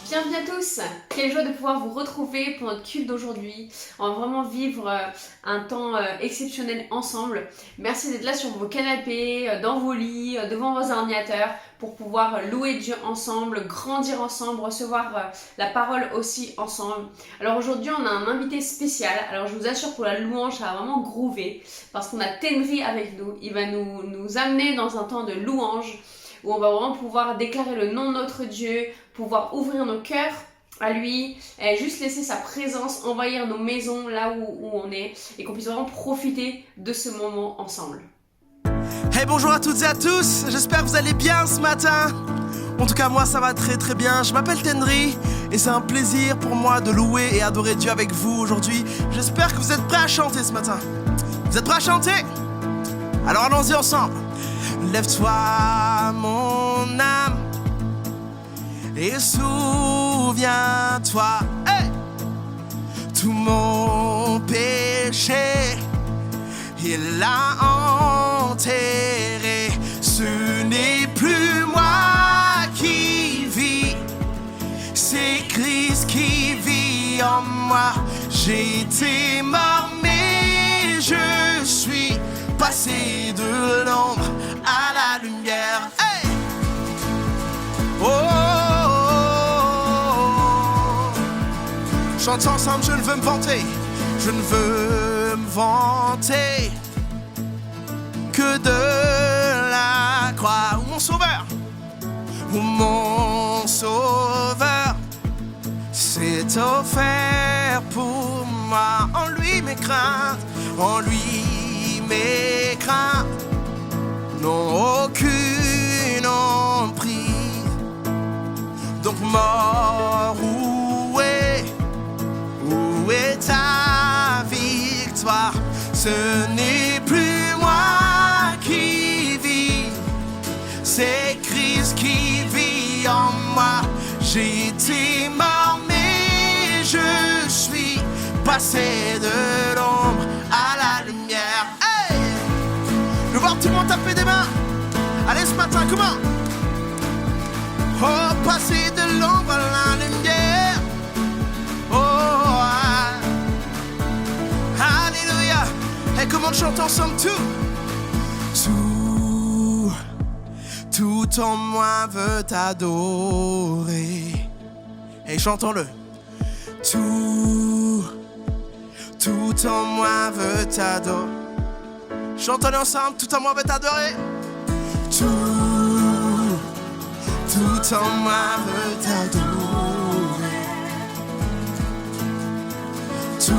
Bienvenue à tous. Quelle joie de pouvoir vous retrouver pour notre culte d'aujourd'hui. On va vraiment vivre un temps exceptionnel ensemble. Merci d'être là sur vos canapés, dans vos lits, devant vos ordinateurs pour pouvoir louer Dieu ensemble, grandir ensemble, recevoir la parole aussi ensemble. Alors aujourd'hui, on a un invité spécial. Alors je vous assure pour la louange, ça va vraiment groover parce qu'on a Tenri avec nous. Il va nous amener dans un temps de louange où on va vraiment pouvoir déclarer le nom de notre Dieu, pouvoir ouvrir nos cœurs à lui, et juste laisser sa présence envahir nos maisons là où on est, et qu'on puisse vraiment profiter de ce moment ensemble. Hey, bonjour à toutes et à tous, j'espère que vous allez bien ce matin. En tout cas moi ça va très très bien, je m'appelle Tenri et c'est un plaisir pour moi de louer et adorer Dieu avec vous aujourd'hui. J'espère que vous êtes prêts à chanter ce matin. Vous êtes prêts à chanter? Alors allons-y ensemble. Lève-toi mon âme et souviens-toi, hey! Tout mon péché, il l'a enterré. Ce n'est plus moi qui vis, c'est Christ qui vit en moi. J'ai été mort mais je suis passé de l'ombre à la lumière. Hey! Oh, oh, oh, oh. Chante ensemble, je ne veux me vanter, je ne veux me vanter que de la croix où mon sauveur, s'est offert pour moi. En lui mes craintes, en lui mes craintes n'ont aucune emprise. Donc mort, où est ta victoire? Ce n'est plus moi qui vis, c'est Christ qui vit en moi. J'ai été mort mais je suis passé de l'ombre à la lumière. Hey! Je veux voir tout le monde taper des mains. Allez ce matin, comment? Oh, passer de l'ombre à la lumière. Oh, ah. Alléluia. Et comment on chante ensemble tout en moi veut t'adorer. Et chantons-le. Tout en moi veut t'adorer. Chantons-le ensemble. Tout en moi veut t'adorer. Tout en moi veut t'adorer. Tout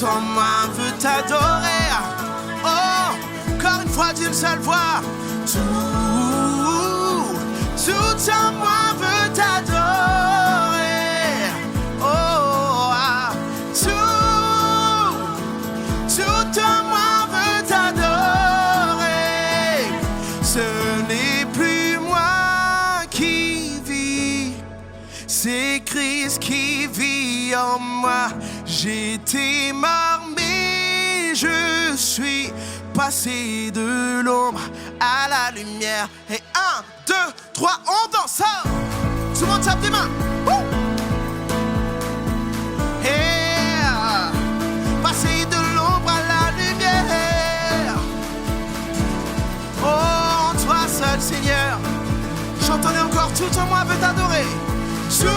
en moi veut t'adorer. Oh, encore une fois d'une seule voix. Tout en moi veut t'adorer. Oh, ah. Tout en moi veut t'adorer. Ce n'est plus moi qui vis, c'est Christ qui vit en moi. J'ai été mort mais je suis passé de l'ombre à la lumière. Et 1, 2, 3, on danse. Tout le monde tape des mains. Yeah. Passer de l'ombre à la lumière. Oh, toi seul Seigneur. Chantons-le encore. Tout en moi veut t'adorer. Tout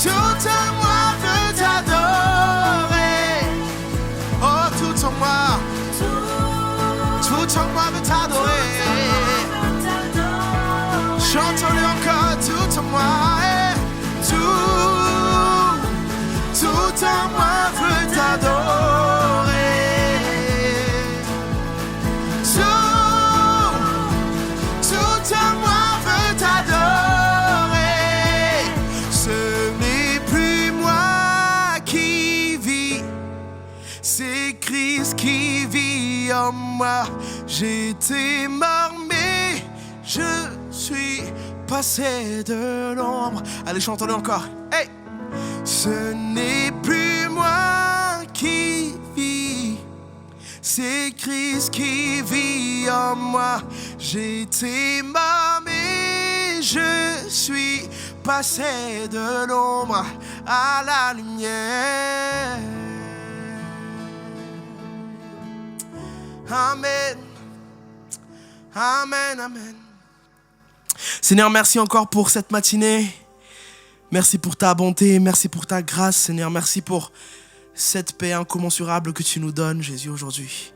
en moi veut t'adorer. Oh, tout en moi veut t'adorer. Chantons-le encore, tout en moi. Tout en moi veut t'adorer. Tout en moi veut t'adorer. Ce n'est plus moi qui vis, c'est Christ qui vit en moi. J'ai été mort mais je suis passé de l'ombre. Allez, chantons-le encore. Hey! Ce n'est plus moi qui vis, c'est Christ qui vit en moi. J'ai été mort mais suis passé de l'ombre à la lumière. Amen. Amen, amen. Seigneur, merci encore pour cette matinée. Merci pour ta bonté, merci pour ta grâce, Seigneur. Merci pour cette paix incommensurable que tu nous donnes, Jésus, aujourd'hui.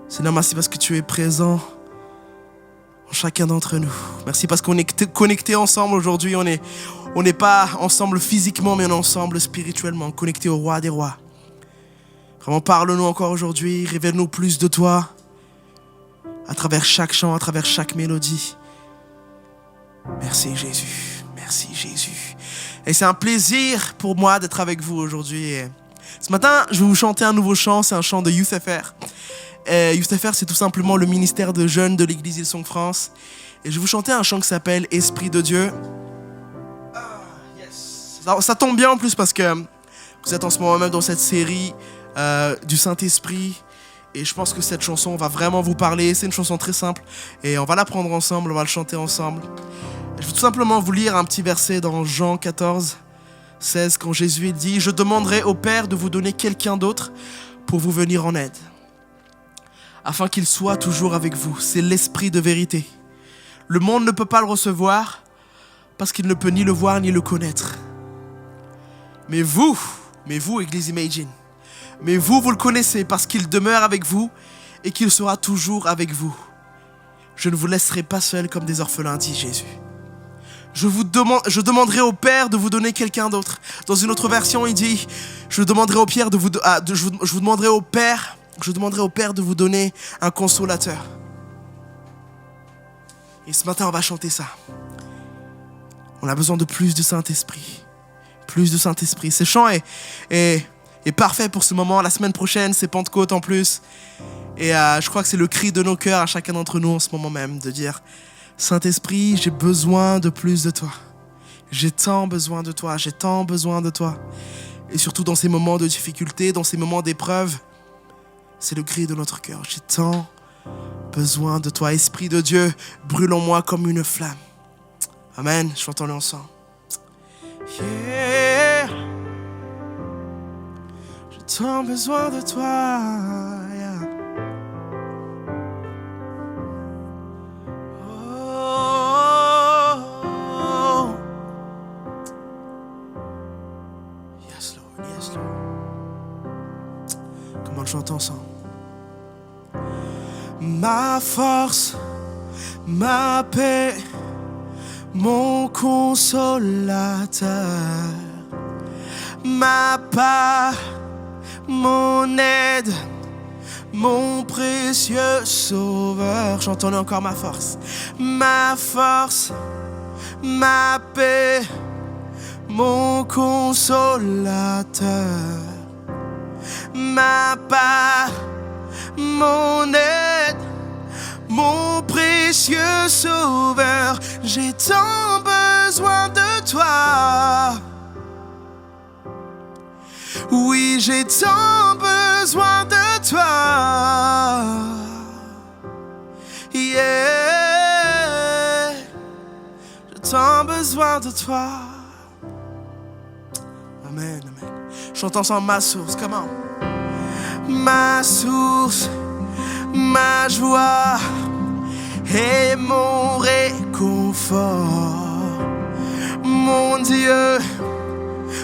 Seigneur, merci parce que tu es présent en chacun d'entre nous. Merci parce qu'on est connectés ensemble aujourd'hui. On n'est pas ensemble physiquement, mais on est ensemble spirituellement, connectés au Roi des Rois. Vraiment, parle-nous encore aujourd'hui, révèle-nous plus de toi à travers chaque chant, à travers chaque mélodie. Merci Jésus, merci Jésus. Et c'est un plaisir pour moi d'être avec vous aujourd'hui. Et ce matin, je vais vous chanter un nouveau chant, c'est un chant de Youth FR. Youth FR, c'est tout simplement le ministère de jeunes de l'église Hillsong France. Et je vais vous chanter un chant qui s'appelle Esprit de Dieu. Yes. Ça tombe bien en plus parce que vous êtes en ce moment même dans cette série du Saint-Esprit. Et je pense que cette chanson va vraiment vous parler. C'est une chanson très simple. Et on va la prendre ensemble, on va le chanter ensemble. Je vais tout simplement vous lire un petit verset dans Jean 14, 16, quand Jésus dit « Je demanderai au Père de vous donner quelqu'un d'autre pour vous venir en aide, afin qu'il soit toujours avec vous. C'est l'Esprit de vérité. Le monde ne peut pas le recevoir parce qu'il ne peut ni le voir ni le connaître. Mais vous, Église Imagine, mais vous le connaissez parce qu'il demeure avec vous et qu'il sera toujours avec vous. Je ne vous laisserai pas seul comme des orphelins, dit Jésus. Je demanderai au Père de vous donner quelqu'un d'autre. » Dans une autre version, il dit « Je demanderai au Père de vous donner un consolateur. » Et ce matin, on va chanter ça. On a besoin de plus de Saint-Esprit. Plus de Saint-Esprit. Ce chant est parfait pour ce moment. La semaine prochaine, c'est Pentecôte en plus. Et je crois que c'est le cri de nos cœurs à chacun d'entre nous en ce moment même, de dire « Saint-Esprit, j'ai besoin de plus de toi. J'ai tant besoin de toi, j'ai tant besoin de toi. » Et surtout dans ces moments de difficulté, dans ces moments d'épreuve, c'est le cri de notre cœur. J'ai tant besoin de toi. Esprit de Dieu, brûle en moi comme une flamme. Amen. Chantons-le ensemble. Yeah. J'ai tant besoin de toi. Yeah. Oh. Yes, Lord. Yes, Lord. Comment on le chante ensemble? Ma force, ma paix, mon consolateur, ma part, mon aide, mon précieux sauveur. Chantons-le encore, ma force, ma paix, mon consolateur, ma part, mon aide, mon précieux sauveur. J'ai tant besoin de toi. Oui, j'ai tant besoin de toi. Yeah. J'ai tant besoin de toi. Amen, amen. Chante ensemble ma source, comment? Ma source, ma joie et mon réconfort, mon Dieu,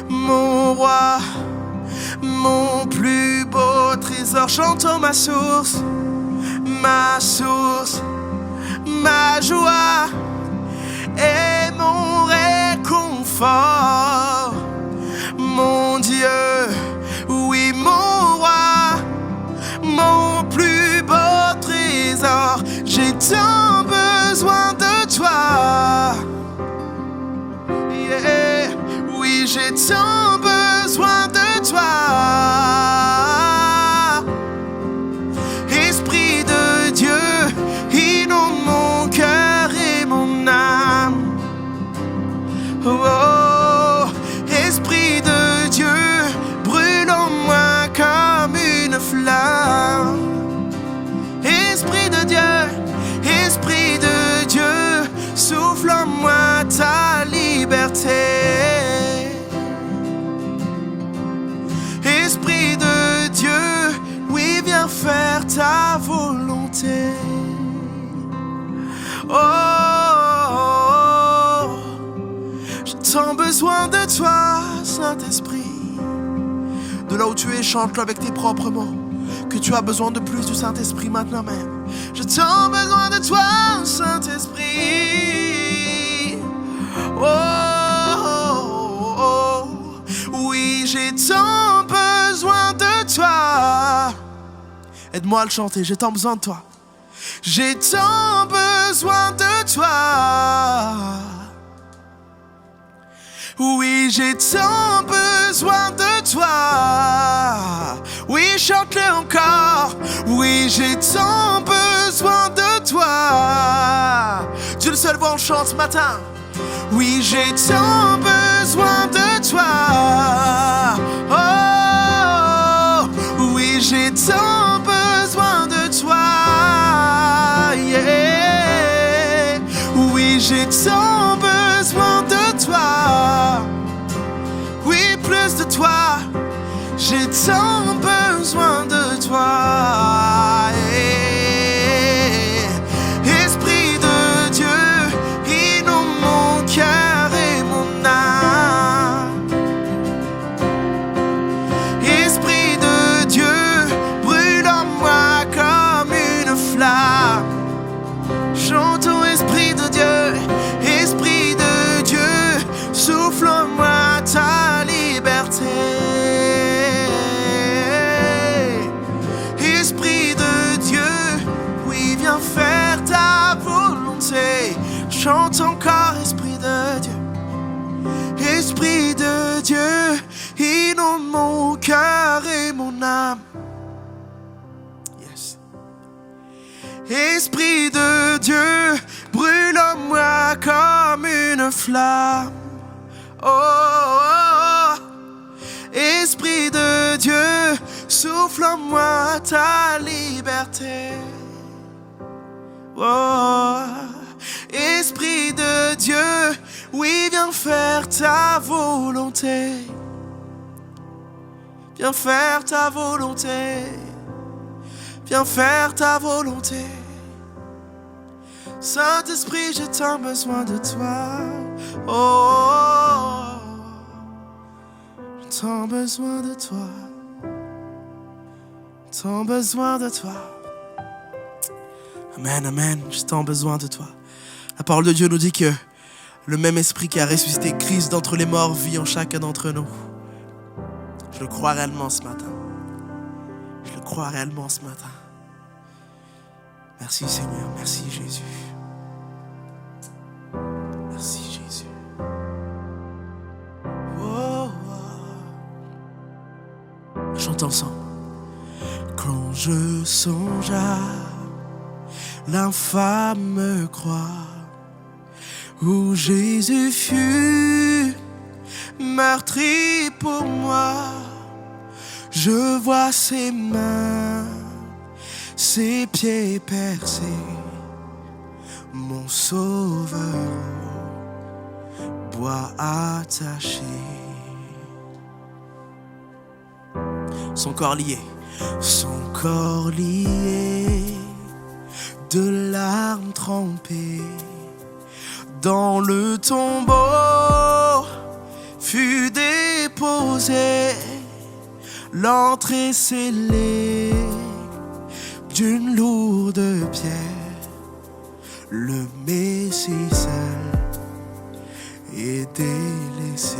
mon roi, mon plus beau trésor. Chantons ma source, ma joie et mon réconfort, mon Dieu, oui, mon roi, mon plus beau trésor. J'ai tant besoin de toi. Yeah. Oui, j'ai tant besoin de toi. Esprit de Dieu, inonde mon cœur et mon âme. Oh, Esprit de Dieu, brûle en moi comme une flamme. Esprit de Dieu, souffle Oh, j'ai tant besoin de toi, Saint-Esprit. De là où tu es, chante-le avec tes propres mots. Que tu as besoin de plus du Saint-Esprit maintenant même. J'ai tant besoin de toi, Saint-Esprit. Oh, oh, oh, oui, j'ai tant besoin de toi. Aide-moi à le chanter, j'ai tant besoin de toi. J'ai tant besoin de toi. Oui, j'ai tant besoin de toi. Oui, chante-le encore. Oui, j'ai tant besoin de toi. Dieu le seul voix, on chante ce matin. Oui, j'ai tant besoin de toi. Oh, oui, j'ai tant besoin de toi. Yeah. Oui, j'ai tant besoin de toi. Oui, plus de toi. J'ai tant besoin de toi. Esprit de Dieu, inonde mon cœur et mon âme. Esprit de Dieu, brûle en moi comme une flamme. Chantons Esprit de Dieu, Esprit de Dieu, souffle en moi ta liberté. Esprit de Dieu, oui, viens faire ta volonté. Chante encore Esprit de Dieu. Esprit de Dieu, inonde mon cœur et mon âme. Yes. Esprit de Dieu, brûle en moi comme une flamme. Oh, oh, oh. Esprit de Dieu, souffle en moi ta liberté. Oh, Esprit de Dieu, oui, viens faire ta volonté. Viens faire ta volonté. Viens faire ta volonté. Saint-Esprit, j'ai tant besoin de toi. Oh, j'ai tant besoin de toi. Tant besoin de toi. Amen, amen, j'ai tant besoin de toi. La parole de Dieu nous dit que le même esprit qui a ressuscité Christ d'entre les morts vit en chacun d'entre nous. Je le crois réellement ce matin. Je le crois réellement ce matin. Merci Seigneur, merci Jésus. Merci Jésus. Oh, oh. Chante ensemble. Quand je songe à l'infâme croix où Jésus fut meurtri pour moi, je vois ses mains, ses pieds percés, mon sauveur au bois attaché, son corps lié, de larmes trempées dans le tombeau fut déposé, l'entrée scellée d'une lourde pierre, le Messie seul est délaissé.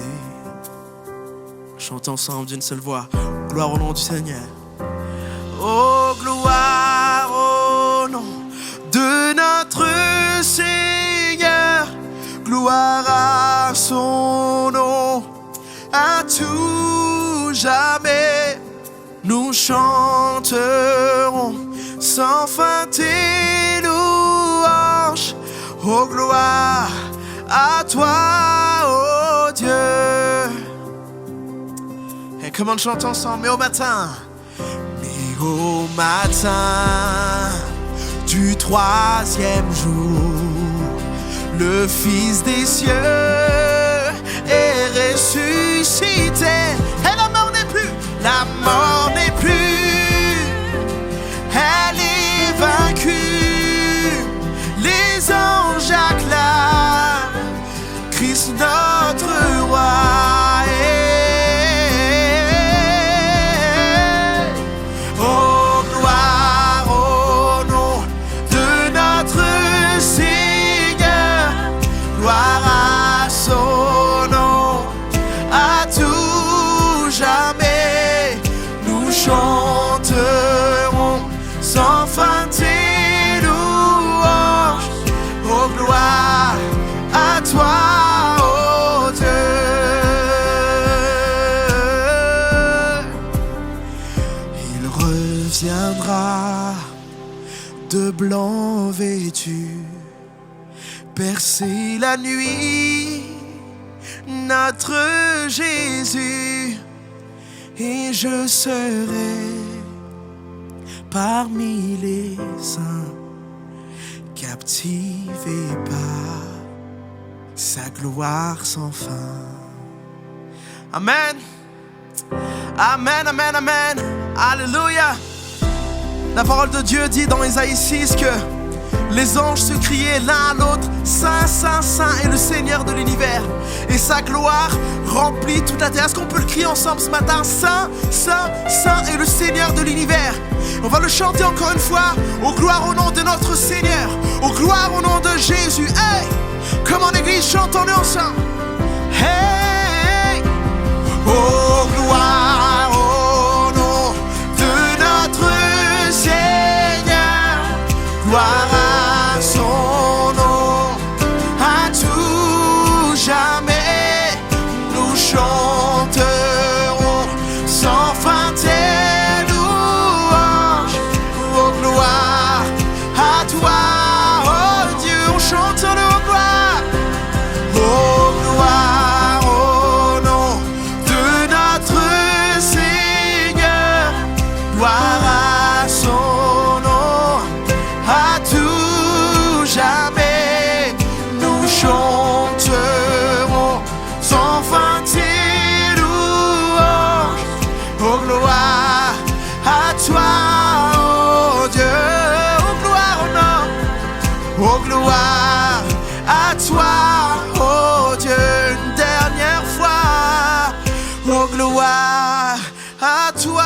Chante ensemble d'une seule voix, gloire au nom du Seigneur. Oh, gloire au nom de notre Seigneur, gloire à son nom, à tout jamais. Nous chanterons sans fin tes louanges. Oh, gloire à toi, oh Dieu. Et comment on chante ensemble, mais au matin. Au matin du troisième jour, le Fils des cieux est ressuscité. Et la mort n'est plus, la mort n'est plus, elle est vaincue. Les anges de blanc vêtu, percer la nuit, notre Jésus, et je serai parmi les saints, captivé par sa gloire sans fin. Amen. Amen, amen, amen. Alléluia. La parole de Dieu dit dans Ésaïe 6 que les anges se criaient l'un à l'autre, Saint, Saint, Saint est le Seigneur de l'univers, et sa gloire remplit toute la terre. Est-ce qu'on peut le crier ensemble ce matin? Saint, Saint, Saint est le Seigneur de l'univers. On va le chanter encore une fois. Au gloire au nom de notre Seigneur, au gloire au nom de Jésus. Hey! Comme en église, chantons-le ensemble. Hey! Au gloire au nom de notre Seigneur, gloire à son nom, à tout jamais, nous chanterons sans fin tes louanges. Oh gloire à toi, oh Dieu, on chante le gloire. Oh gloire au nom de notre Seigneur, gloire à son nom, à tout jamais, nous chanterons sans fin tes louanges. Oh gloire à toi, oh Dieu, oh gloire au nom, oh gloire à toi, oh Dieu, une dernière fois, oh gloire à toi,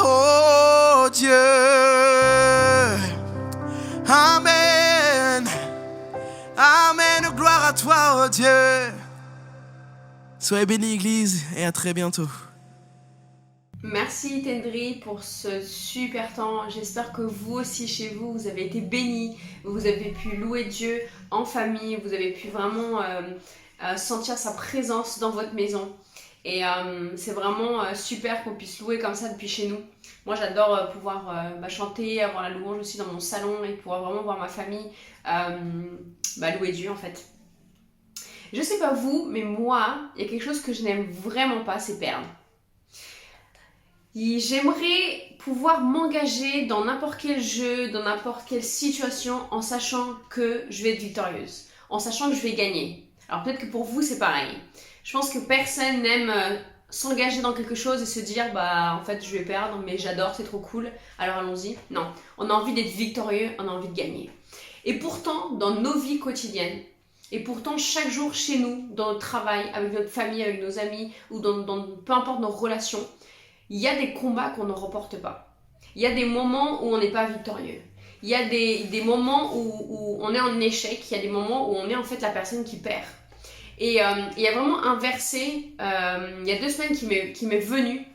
oh Dieu. Amen. Amen. Gloire à toi, oh Dieu. Soyez bénis, Église, et à très bientôt. Merci Tendry pour ce super temps. J'espère que vous aussi chez vous, vous avez été bénis, vous avez pu louer Dieu en famille, vous avez pu vraiment sentir sa présence dans votre maison. Et c'est vraiment super qu'on puisse louer comme ça depuis chez nous. Moi j'adore pouvoir chanter, avoir la louange aussi dans mon salon et pouvoir vraiment voir ma famille louer Dieu en fait. Je sais pas vous, mais moi, il y a quelque chose que je n'aime vraiment pas, c'est perdre. J'aimerais pouvoir m'engager dans n'importe quel jeu, dans n'importe quelle situation en sachant que je vais être victorieuse, en sachant que je vais gagner. Alors peut-être que pour vous c'est pareil. Je pense que personne n'aime s'engager dans quelque chose et se dire en fait je vais perdre mais j'adore, c'est trop cool, alors allons-y. Non, on a envie d'être victorieux, on a envie de gagner. Et pourtant dans nos vies quotidiennes, et pourtant chaque jour chez nous, dans notre travail, avec notre famille, avec nos amis ou dans peu importe nos relations, il y a des combats qu'on ne remporte pas. Il y a des moments où on n'est pas victorieux. Il y a des moments où on est en échec. Il y a des moments où on est en fait la personne qui perd. Et il y a vraiment un verset, il y a 2 semaines qui m'est venu,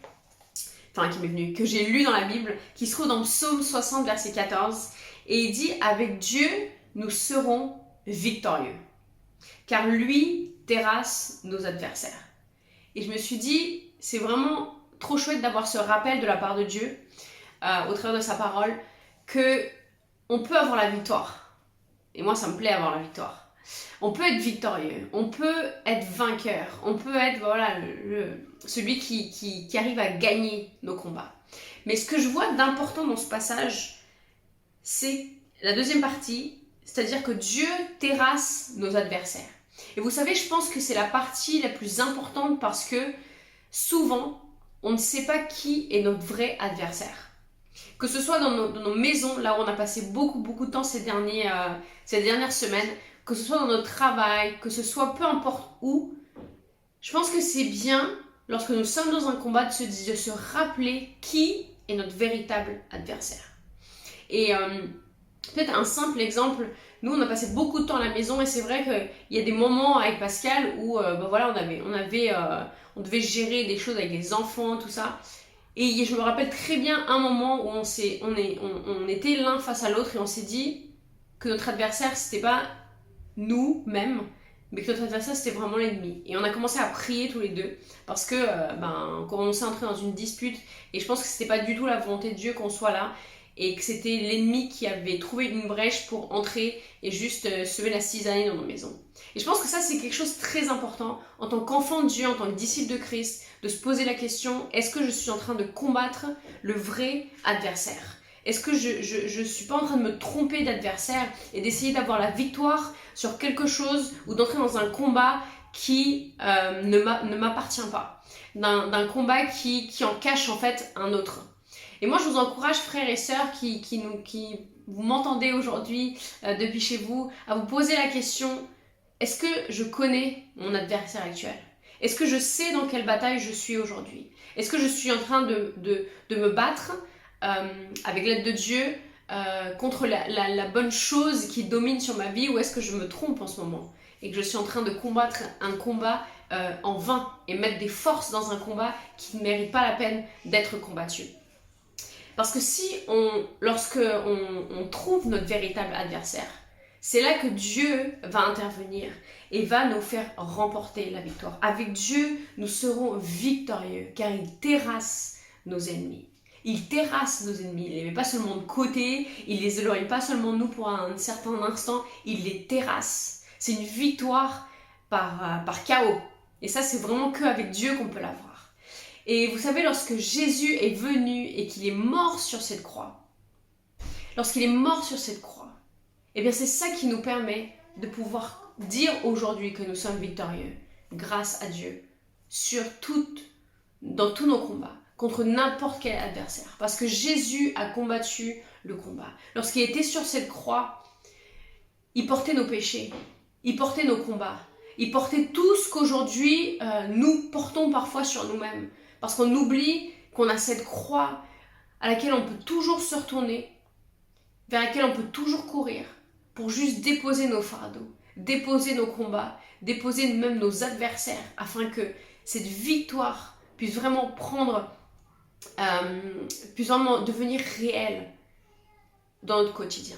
que j'ai lu dans la Bible, qui se trouve dans Psaume 60, verset 14. Et il dit « Avec Dieu, nous serons victorieux, car lui terrasse nos adversaires. » Et je me suis dit, c'est vraiment trop chouette d'avoir ce rappel de la part de Dieu, au travers de sa parole, que on peut avoir la victoire. Et moi, ça me plaît avoir la victoire. On peut être victorieux, on peut être vainqueur, on peut être celui qui arrive à gagner nos combats. Mais ce que je vois d'important dans ce passage, c'est la deuxième partie, c'est-à-dire que Dieu terrasse nos adversaires. Et vous savez, je pense que c'est la partie la plus importante parce que souvent, on ne sait pas qui est notre vrai adversaire. Que ce soit dans nos maisons, là où on a passé beaucoup de temps ces dernières semaines, que ce soit dans notre travail, que ce soit peu importe où, je pense que c'est bien, lorsque nous sommes dans un combat, de se rappeler qui est notre véritable adversaire. Et peut-être un simple exemple, nous on a passé beaucoup de temps à la maison et c'est vrai qu'il y a des moments avec Pascal où on devait gérer des choses avec les enfants, tout ça. Et je me rappelle très bien un moment où on était l'un face à l'autre et on s'est dit que notre adversaire c'était pas nous-mêmes, mais que notre adversaire c'était vraiment l'ennemi. Et on a commencé à prier tous les deux parce que on commençait à entrer dans une dispute et je pense que c'était pas du tout la volonté de Dieu qu'on soit là. et que c'était l'ennemi qui avait trouvé une brèche pour entrer et juste semer la cisaille dans nos maisons. Et je pense que ça, c'est quelque chose de très important en tant qu'enfant de Dieu, en tant que disciple de Christ, de se poser la question, est-ce que je suis en train de combattre le vrai adversaire ? Est-ce que je suis pas en train de me tromper d'adversaire et d'essayer d'avoir la victoire sur quelque chose ou d'entrer dans un combat qui ne m'appartient pas, d'un combat qui en cache en fait un autre. Et moi je vous encourage, frères et sœurs qui vous m'entendez aujourd'hui depuis chez vous, à vous poser la question, est-ce que je connais mon adversaire actuel ? Est-ce que je sais dans quelle bataille je suis aujourd'hui ? Est-ce que je suis en train de me battre avec l'aide de Dieu contre la bonne chose qui domine sur ma vie, ou est-ce que je me trompe en ce moment et que je suis en train de combattre un combat en vain et mettre des forces dans un combat qui ne mérite pas la peine d'être combattu. Parce que lorsque on trouve notre véritable adversaire, c'est là que Dieu va intervenir et va nous faire remporter la victoire. Avec Dieu, nous serons victorieux car il terrasse nos ennemis. Il terrasse nos ennemis, il ne les met pas seulement de côté, il ne les éloigne pas seulement de nous pour un certain instant, il les terrasse. C'est une victoire par chaos. Et ça, c'est vraiment qu'avec Dieu qu'on peut l'avoir. Et vous savez, lorsque Jésus est venu et qu'il est mort sur cette croix, lorsqu'il est mort sur cette croix, eh bien c'est ça qui nous permet de pouvoir dire aujourd'hui que nous sommes victorieux grâce à Dieu dans tous nos combats, contre n'importe quel adversaire. Parce que Jésus a combattu le combat. Lorsqu'il était sur cette croix, il portait nos péchés, il portait nos combats, il portait tout ce qu'aujourd'hui nous portons parfois sur nous-mêmes. Parce qu'on oublie qu'on a cette croix à laquelle on peut toujours se retourner, vers laquelle on peut toujours courir, pour juste déposer nos fardeaux, déposer nos combats, déposer même nos adversaires, afin que cette victoire puisse vraiment puisse vraiment devenir réelle dans notre quotidien.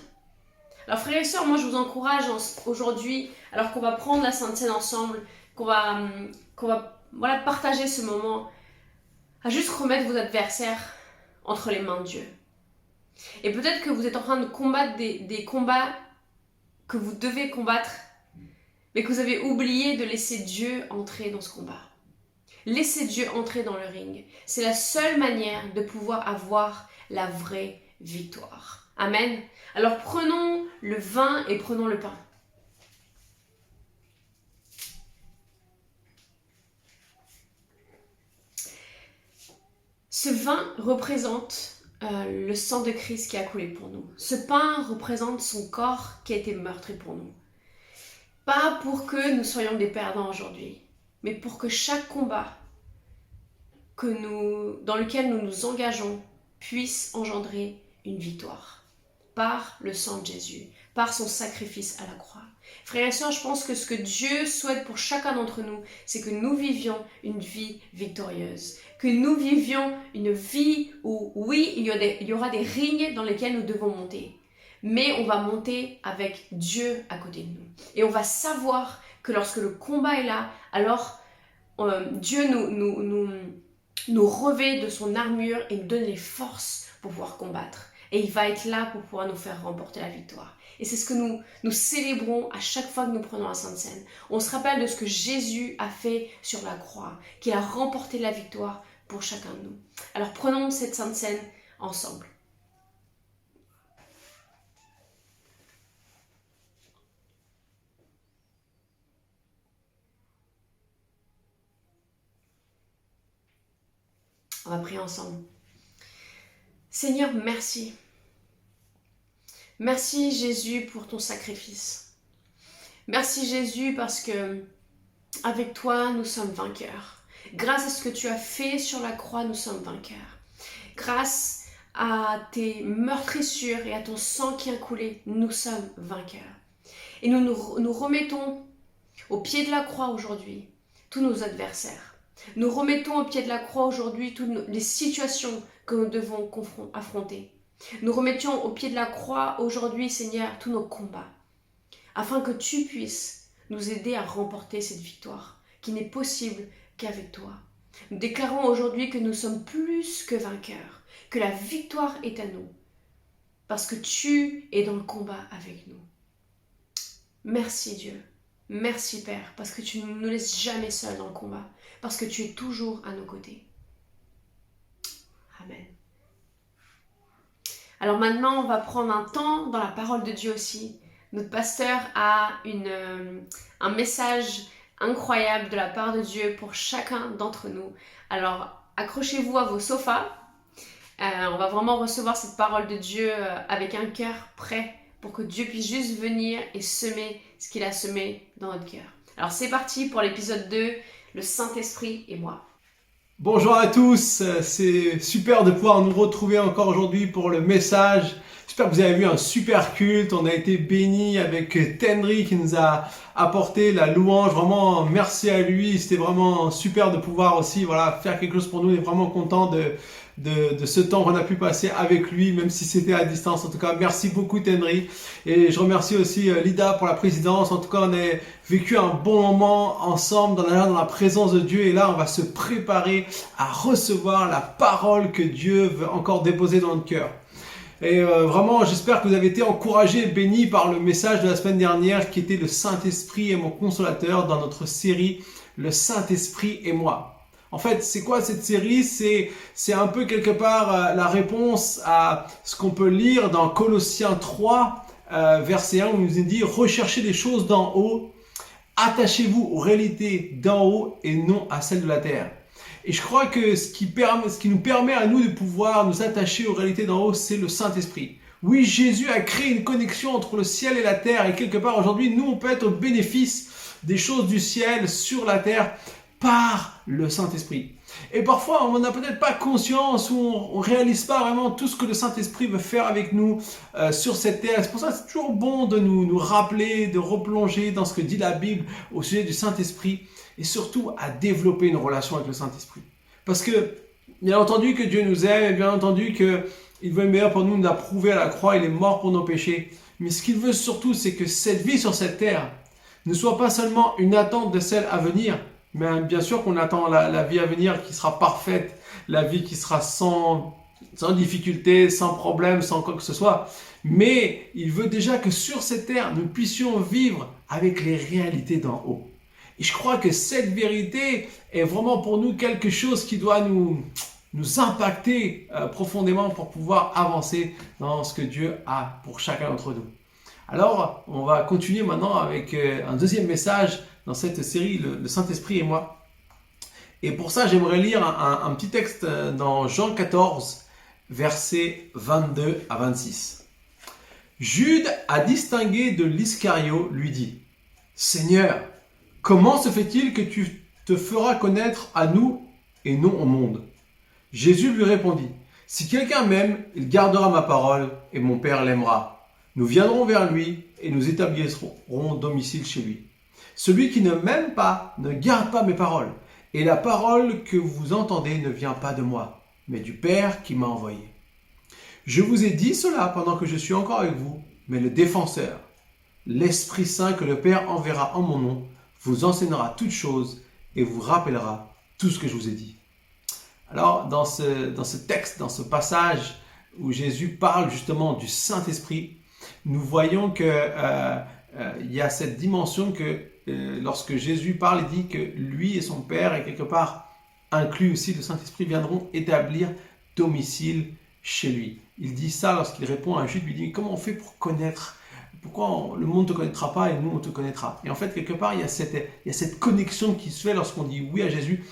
Alors frères et sœurs, moi je vous encourage aujourd'hui, alors qu'on va prendre la Sainte Seine ensemble, qu'on va partager ce moment, à juste remettre vos adversaires entre les mains de Dieu. Et peut-être que vous êtes en train de combattre des combats que vous devez combattre, mais que vous avez oublié de laisser Dieu entrer dans ce combat. Laissez Dieu entrer dans le ring. C'est la seule manière de pouvoir avoir la vraie victoire. Amen. Alors prenons le vin et prenons le pain. Ce vin représente le sang de Christ qui a coulé pour nous. Ce pain représente son corps qui a été meurtri pour nous. Pas pour que nous soyons des perdants aujourd'hui, mais pour que chaque combat dans lequel nous nous engageons puisse engendrer une victoire. Par le sang de Jésus, par son sacrifice à la croix. Frères et sœurs, je pense que ce que Dieu souhaite pour chacun d'entre nous, c'est que nous vivions une vie victorieuse. Que nous vivions une vie où, oui, il y aura des rings dans lesquels nous devons monter. Mais on va monter avec Dieu à côté de nous. Et on va savoir que lorsque le combat est là, alors Dieu nous revêt de son armure et nous donne les forces pour pouvoir combattre. Et il va être là pour pouvoir nous faire remporter la victoire. Et c'est ce que nous célébrons à chaque fois que nous prenons la Sainte Seine. On se rappelle de ce que Jésus a fait sur la croix, qu'il a remporté la victoire pour chacun de nous. Alors prenons cette Sainte Seine ensemble. On va prier ensemble. Seigneur, merci. Merci Jésus pour ton sacrifice. Merci Jésus parce que avec toi nous sommes vainqueurs. Grâce à ce que tu as fait sur la croix, nous sommes vainqueurs. Grâce à tes meurtrissures et à ton sang qui a coulé, nous sommes vainqueurs. Et nous remettons au pied de la croix aujourd'hui tous nos adversaires. Nous remettons au pied de la croix aujourd'hui toutes les situations que nous devons affronter. Nous remettions au pied de la croix aujourd'hui, Seigneur, tous nos combats, afin que tu puisses nous aider à remporter cette victoire, qui n'est possible qu'avec toi. Nous déclarons aujourd'hui que nous sommes plus que vainqueurs, que la victoire est à nous, parce que tu es dans le combat avec nous. Merci Dieu, merci Père, parce que tu ne nous laisses jamais seuls dans le combat, parce que tu es toujours à nos côtés. Amen. Alors maintenant, on va prendre un temps dans la parole de Dieu aussi. Notre pasteur a un message incroyable de la part de Dieu pour chacun d'entre nous. Alors, accrochez-vous à vos sofas. On va vraiment recevoir cette parole de Dieu avec un cœur prêt pour que Dieu puisse juste venir et semer ce qu'il a semé dans notre cœur. Alors, c'est parti pour l'épisode 2, le Saint-Esprit et moi. Bonjour à tous, c'est super de pouvoir nous retrouver encore aujourd'hui pour le message. J'espère que vous avez vu un super culte, on a été bénis avec Tenry qui nous a apporté la louange, vraiment merci à lui, c'était vraiment super de pouvoir aussi faire quelque chose pour nous, on est vraiment content de ce temps qu'on a pu passer avec lui, même si c'était à distance. En tout cas, merci beaucoup Tenry. Et je remercie aussi Lida pour la présidence. En tout cas, on a vécu un bon moment ensemble dans la présence de Dieu. Et là, on va se préparer à recevoir la parole que Dieu veut encore déposer dans notre cœur. Et vraiment, j'espère que vous avez été encouragés et bénis par le message de la semaine dernière qui était le Saint-Esprit et mon consolateur dans notre série Le Saint-Esprit et moi. En fait, c'est quoi cette série? C'est un peu quelque part la réponse à ce qu'on peut lire dans Colossiens 3, verset 1, où il nous est dit « Recherchez les choses d'en haut, attachez-vous aux réalités d'en haut et non à celles de la terre. » Et je crois que ce qui nous permet à nous de pouvoir nous attacher aux réalités d'en haut, c'est le Saint-Esprit. Oui, Jésus a créé une connexion entre le ciel et la terre, et quelque part aujourd'hui, nous, on peut être au bénéfice des choses du ciel sur la terre, par le Saint-Esprit. Et parfois, on n'a peut-être pas conscience ou on ne réalise pas vraiment tout ce que le Saint-Esprit veut faire avec nous sur cette terre. C'est pour ça que c'est toujours bon de nous rappeler, de replonger dans ce que dit la Bible au sujet du Saint-Esprit et surtout à développer une relation avec le Saint-Esprit. Parce que, bien entendu que Dieu nous aime et bien entendu qu'il veut le meilleur pour nous, il nous l'a prouvé à la croix, il est mort pour nos péchés. Mais ce qu'il veut surtout, c'est que cette vie sur cette terre ne soit pas seulement une attente de celle à venir, mais bien sûr qu'on attend la vie à venir qui sera parfaite, la vie qui sera sans difficulté, sans problème, sans quoi que ce soit. Mais il veut déjà que sur cette terre, nous puissions vivre avec les réalités d'en haut. Et je crois que cette vérité est vraiment pour nous quelque chose qui doit nous impacter profondément pour pouvoir avancer dans ce que Dieu a pour chacun d'entre nous. Alors, on va continuer maintenant avec un deuxième message dans cette série, le Saint-Esprit et moi. Et pour ça, j'aimerais lire un petit texte dans Jean 14, versets 22 à 26. Jude, à distinguer de l'Iscario, lui dit « Seigneur, comment se fait-il que tu te feras connaître à nous et non au monde ?» Jésus lui répondit « Si quelqu'un m'aime, il gardera ma parole et mon Père l'aimera. Nous viendrons vers lui et nous établirons domicile chez lui. Celui qui ne m'aime pas ne garde pas mes paroles. Et la parole que vous entendez ne vient pas de moi, mais du Père qui m'a envoyé. Je vous ai dit cela pendant que je suis encore avec vous, mais le défenseur, l'Esprit Saint que le Père enverra en mon nom, vous enseignera toutes choses et vous rappellera tout ce que je vous ai dit. » Alors, dans ce texte, dans ce passage où Jésus parle justement du Saint-Esprit, nous voyons qu'il y a cette dimension que lorsque Jésus parle, il dit que lui et son Père, et quelque part inclus aussi le Saint-Esprit, viendront établir domicile chez lui. Il dit ça lorsqu'il répond à un Jude, il dit « Comment on fait pour connaître ? Pourquoi le monde ne te connaîtra pas et nous on te connaîtra ?» Et en fait, quelque part, il y a cette connexion qui se fait lorsqu'on dit oui à Jésus.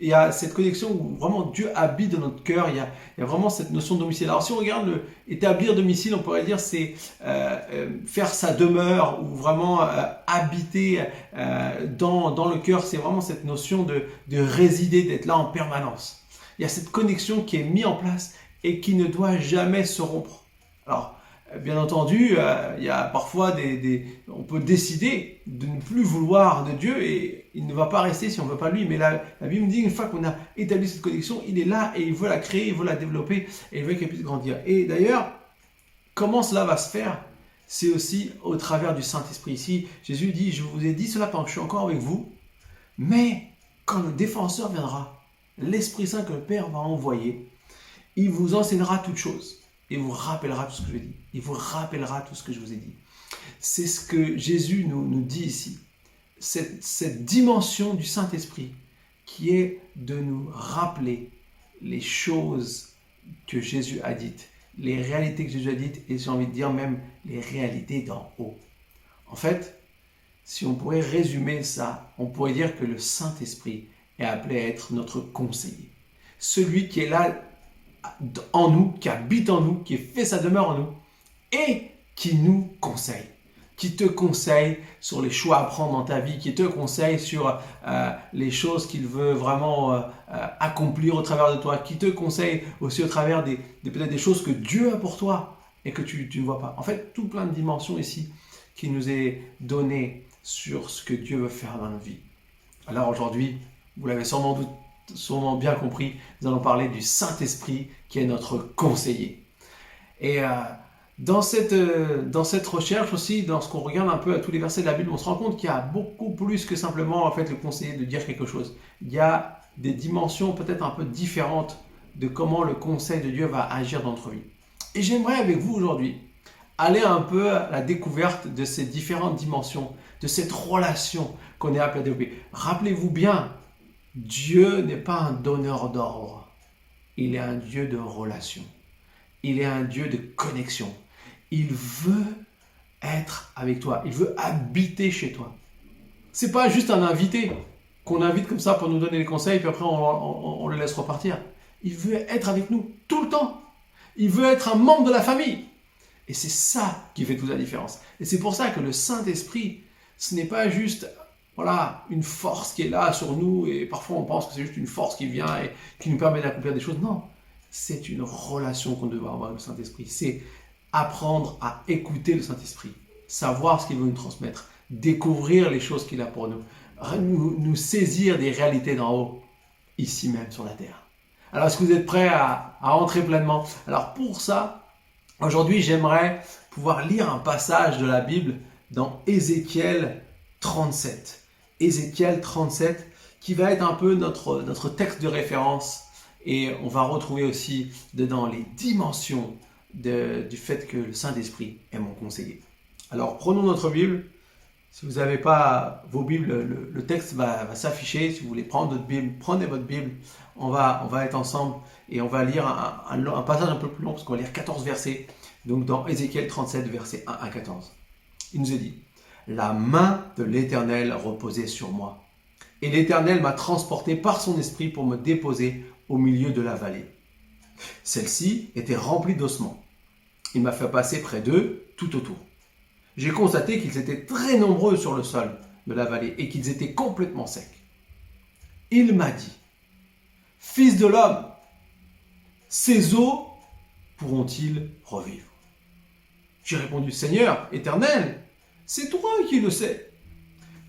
Il y a cette connexion où vraiment Dieu habite dans notre cœur, il y a vraiment cette notion de domicile. Alors si on regarde établir domicile, on pourrait dire c'est faire sa demeure ou vraiment habiter dans le cœur. C'est vraiment cette notion de résider, d'être là en permanence. Il y a cette connexion qui est mise en place et qui ne doit jamais se rompre. Alors, bien entendu, il y a parfois on peut décider de ne plus vouloir de Dieu et il ne va pas rester si on ne veut pas lui. Mais la Bible me dit une fois qu'on a établi cette connexion, il est là et il veut la créer, il veut la développer et il veut qu'elle puisse grandir. Et d'ailleurs, comment cela va se faire? C'est aussi au travers du Saint-Esprit. Ici, Jésus dit, je vous ai dit cela pendant que je suis encore avec vous, mais quand le défenseur viendra, l'Esprit Saint que le Père va envoyer, il vous enseignera toutes choses. et vous rappellera tout ce que je dis. Il vous rappellera tout ce que je vous ai dit. C'est ce que Jésus nous dit ici. Cette dimension du Saint-Esprit qui est de nous rappeler les choses que Jésus a dites, les réalités que Jésus a dites, et j'ai envie de dire même les réalités d'en haut. En fait, si on pourrait résumer ça, on pourrait dire que le Saint-Esprit est appelé à être notre conseiller. Celui qui est là en nous, qui habite en nous, qui fait sa demeure en nous, et qui nous conseille. Qui te conseille sur les choix à prendre dans ta vie, qui te conseille sur les choses qu'il veut vraiment accomplir au travers de toi, qui te conseille aussi au travers peut-être des choses que Dieu a pour toi et que tu ne vois pas. En fait, tout plein de dimensions ici qui nous est donné sur ce que Dieu veut faire dans notre vie. Alors aujourd'hui, vous l'avez sûrement bien compris, nous allons parler du Saint-Esprit qui est notre conseiller. Et dans cette recherche aussi, dans ce qu'on regarde un peu à tous les versets de la Bible, on se rend compte qu'il y a beaucoup plus que simplement en fait le conseiller de dire quelque chose. Il y a des dimensions peut-être un peu différentes de comment le conseil de Dieu va agir dans notre vie. Et j'aimerais avec vous aujourd'hui aller un peu à la découverte de ces différentes dimensions, de cette relation qu'on est appelé à développer. Rappelez-vous bien, Dieu n'est pas un donneur d'ordre, il est un Dieu de relation. Il est un Dieu de connexion. Il veut être avec toi. Il veut habiter chez toi. C'est pas juste un invité qu'on invite comme ça pour nous donner des conseils, puis après on le laisse repartir. Il veut être avec nous tout le temps. Il veut être un membre de la famille. Et c'est ça qui fait toute la différence. Et c'est pour ça que le Saint-Esprit, ce n'est pas juste une force qui est là sur nous, et parfois on pense que c'est juste une force qui vient et qui nous permet d'accomplir des choses. Non. C'est une relation qu'on doit avoir avec le Saint-Esprit. C'est apprendre à écouter le Saint-Esprit, savoir ce qu'il veut nous transmettre, découvrir les choses qu'il a pour nous, nous saisir des réalités d'en haut, ici même sur la terre. Alors, est-ce que vous êtes prêts à entrer pleinement? Alors, pour ça, aujourd'hui, j'aimerais pouvoir lire un passage de la Bible dans Ézéchiel 37. Ézéchiel 37, qui va être un peu notre texte de référence. Et on va retrouver aussi dedans les dimensions du fait que le Saint-Esprit est mon conseiller. Alors prenons notre Bible. Si vous n'avez pas vos Bibles, le texte va s'afficher. Si vous voulez prendre votre Bible, prenez votre Bible. On va être ensemble et on va lire un passage un peu plus long parce qu'on va lire 14 versets. Donc dans Ézéchiel 37, versets 1 à 14. Il nous est dit « La main de l'Éternel reposait sur moi. Et l'Éternel m'a transporté par son esprit pour me déposer au milieu de la vallée. Celle-ci était remplie d'ossements. Il m'a fait passer près d'eux tout autour. J'ai constaté qu'ils étaient très nombreux sur le sol de la vallée et qu'ils étaient complètement secs. Il m'a dit, « Fils de l'homme, ces os pourront-ils revivre ?» J'ai répondu, « Seigneur, Éternel, c'est toi qui le sais. »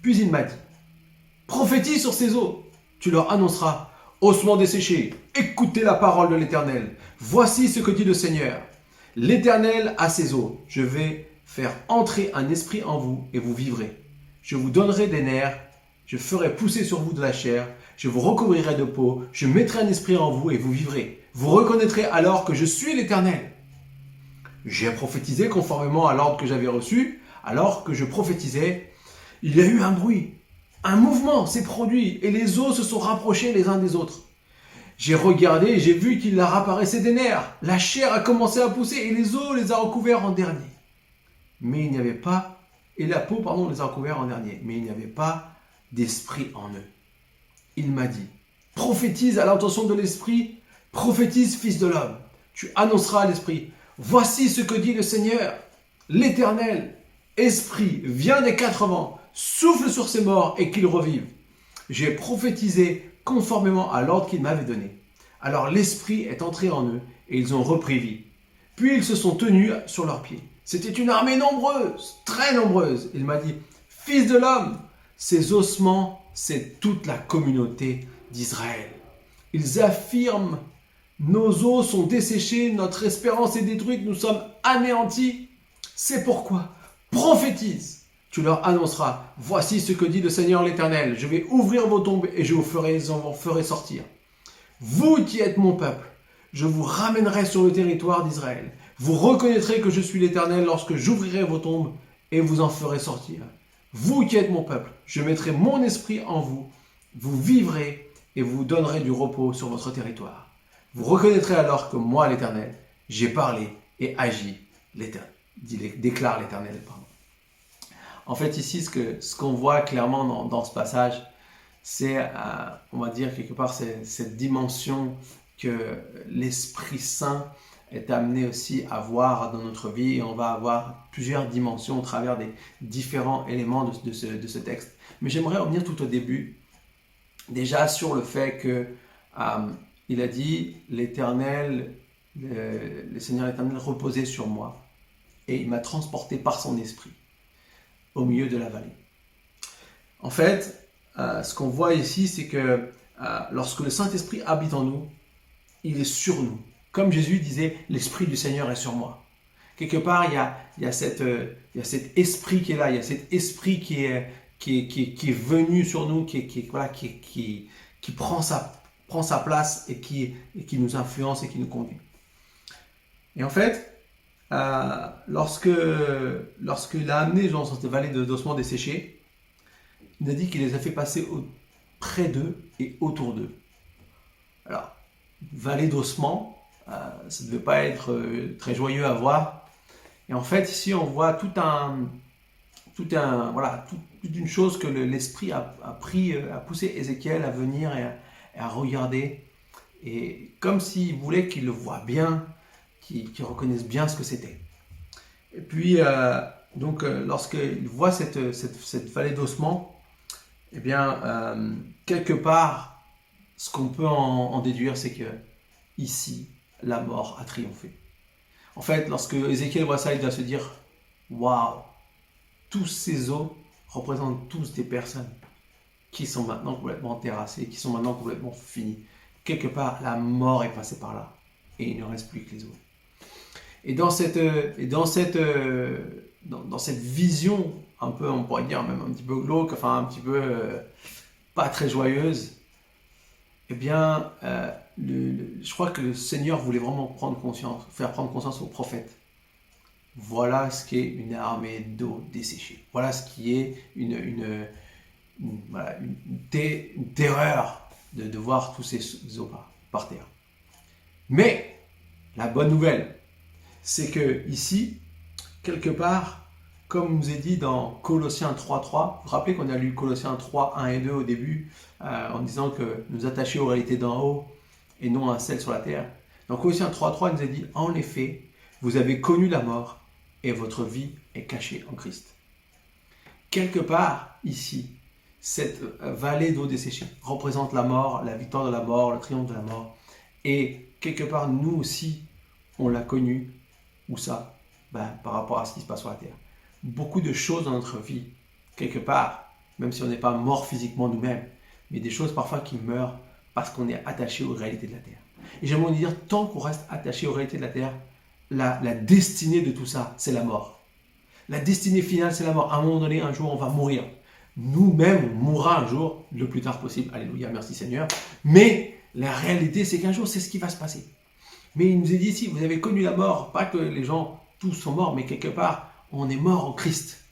Puis il m'a dit, « Prophétise sur ces os, tu leur annonceras, ossements desséchés, écoutez la parole de l'Éternel. Voici ce que dit le Seigneur. L'Éternel a ses os. Je vais faire entrer un esprit en vous et vous vivrez. Je vous donnerai des nerfs, je ferai pousser sur vous de la chair, je vous recouvrirai de peau, je mettrai un esprit en vous et vous vivrez. Vous reconnaîtrez alors que je suis l'Éternel. J'ai prophétisé conformément à l'ordre que j'avais reçu. Alors que je prophétisais, il y a eu un bruit. Un mouvement s'est produit et les os se sont rapprochés les uns des autres. J'ai regardé et j'ai vu qu'il leur apparaissait des nerfs. La chair a commencé à pousser et les os les a recouverts en dernier. Mais il n'y avait pas, et la peau, les a recouverts en dernier. Mais il n'y avait pas d'esprit en eux. Il m'a dit, prophétise à l'intention de l'esprit, prophétise, fils de l'homme. Tu annonceras à l'esprit, voici ce que dit le Seigneur, l'Éternel. Esprit, viens des quatre vents, souffle sur ces morts et qu'ils revivent. J'ai prophétisé conformément à l'ordre qu'il m'avait donné. Alors l'Esprit est entré en eux et ils ont repris vie. Puis ils se sont tenus sur leurs pieds. C'était une armée nombreuse, très nombreuse. Il m'a dit, fils de l'homme, ces ossements, c'est toute la communauté d'Israël. Ils affirment, nos os sont desséchés, notre espérance est détruite, nous sommes anéantis. C'est pourquoi prophétise, tu leur annonceras, voici ce que dit le Seigneur l'Éternel, je vais ouvrir vos tombes et je vous ferai sortir. Vous qui êtes mon peuple, je vous ramènerai sur le territoire d'Israël, Vous reconnaîtrez que je suis l'Éternel lorsque j'ouvrirai vos tombes et vous en ferai sortir. Vous qui êtes mon peuple, je mettrai mon esprit en vous. Vous vivrez et vous donnerez du repos sur votre territoire. Vous reconnaîtrez alors que moi, l'Éternel, j'ai parlé et agi, déclare l'Éternel. En fait, ici, ce qu'on voit clairement dans ce passage, c'est, on va dire quelque part, cette dimension que l'Esprit Saint est amené aussi à voir dans notre vie, et on va avoir plusieurs dimensions au travers des différents éléments de ce texte. Mais j'aimerais revenir tout au début, déjà sur le fait que il a dit l'Éternel, le Seigneur l'Éternel reposait sur moi et il m'a transporté par son esprit au milieu de la vallée. En fait, ce qu'on voit ici, c'est que lorsque le Saint-Esprit habite en nous, il est sur nous. Comme Jésus disait, l'Esprit du Seigneur est sur moi. Quelque part, il y a cet esprit qui est là, il y a cet esprit qui est venu sur nous, qui prend sa place et qui nous influence et qui nous conduit. Et en fait, lorsqu'il a amené dans cette vallée d'ossements desséchés, il a dit qu'il les a fait passer près d'eux et autour d'eux. Alors, vallée d'ossements, ça ne devait pas être très joyeux à voir. Et en fait, ici, on voit toute une chose que l'Esprit a poussé Ézéchiel à venir et à regarder. Et comme s'il voulait qu'il le voie bien, qu'il reconnaisse bien ce que c'était. Et puis, lorsqu'il voit cette vallée d'ossements, eh bien, quelque part, ce qu'on peut en déduire, c'est que ici, la mort a triomphé. En fait, lorsque Ézéchiel voit ça, il doit se dire « Waouh, tous ces os représentent tous des personnes qui sont maintenant complètement terrassées, qui sont maintenant complètement finies. Quelque part, la mort est passée par là et il ne reste plus que les os. » Et dans cette vision, un peu, on pourrait dire même un petit peu glauque, enfin un petit peu pas très joyeuse, eh bien, je crois que le Seigneur voulait vraiment faire prendre conscience aux prophètes. Voilà ce qu'est une armée d'eau desséchée. Voilà ce qui est une terreur de voir tous ces eaux par terre. Mais la bonne nouvelle, c'est que ici, quelque part, comme on nous est dit dans Colossiens 3.3, vous vous rappelez qu'on a lu Colossiens 3, 1 et 2 au début, en disant que nous attacher aux réalités d'en haut et non à celles sur la terre. Dans Colossiens 3.3, il nous a dit, en effet, vous avez connu la mort et votre vie est cachée en Christ. Quelque part, ici, cette vallée d'eau desséchée représente la mort, la victoire de la mort, le triomphe de la mort. Et quelque part, nous aussi, on l'a connu. Où ça? Par rapport à ce qui se passe sur la terre. Beaucoup de choses dans notre vie, quelque part, même si on n'est pas mort physiquement nous-mêmes, mais des choses parfois qui meurent parce qu'on est attaché aux réalités de la terre. Et j'aimerais dire, tant qu'on reste attaché aux réalités de la terre, la destinée de tout ça, c'est la mort. La destinée finale, c'est la mort. À un moment donné, un jour, on va mourir. Nous-mêmes, on mourra un jour, le plus tard possible. Alléluia, merci Seigneur. Mais la réalité, c'est qu'un jour, c'est ce qui va se passer. Mais il nous est dit ici, vous avez connu la mort, pas que les gens, tous sont morts, mais quelque part, on est mort en Christ.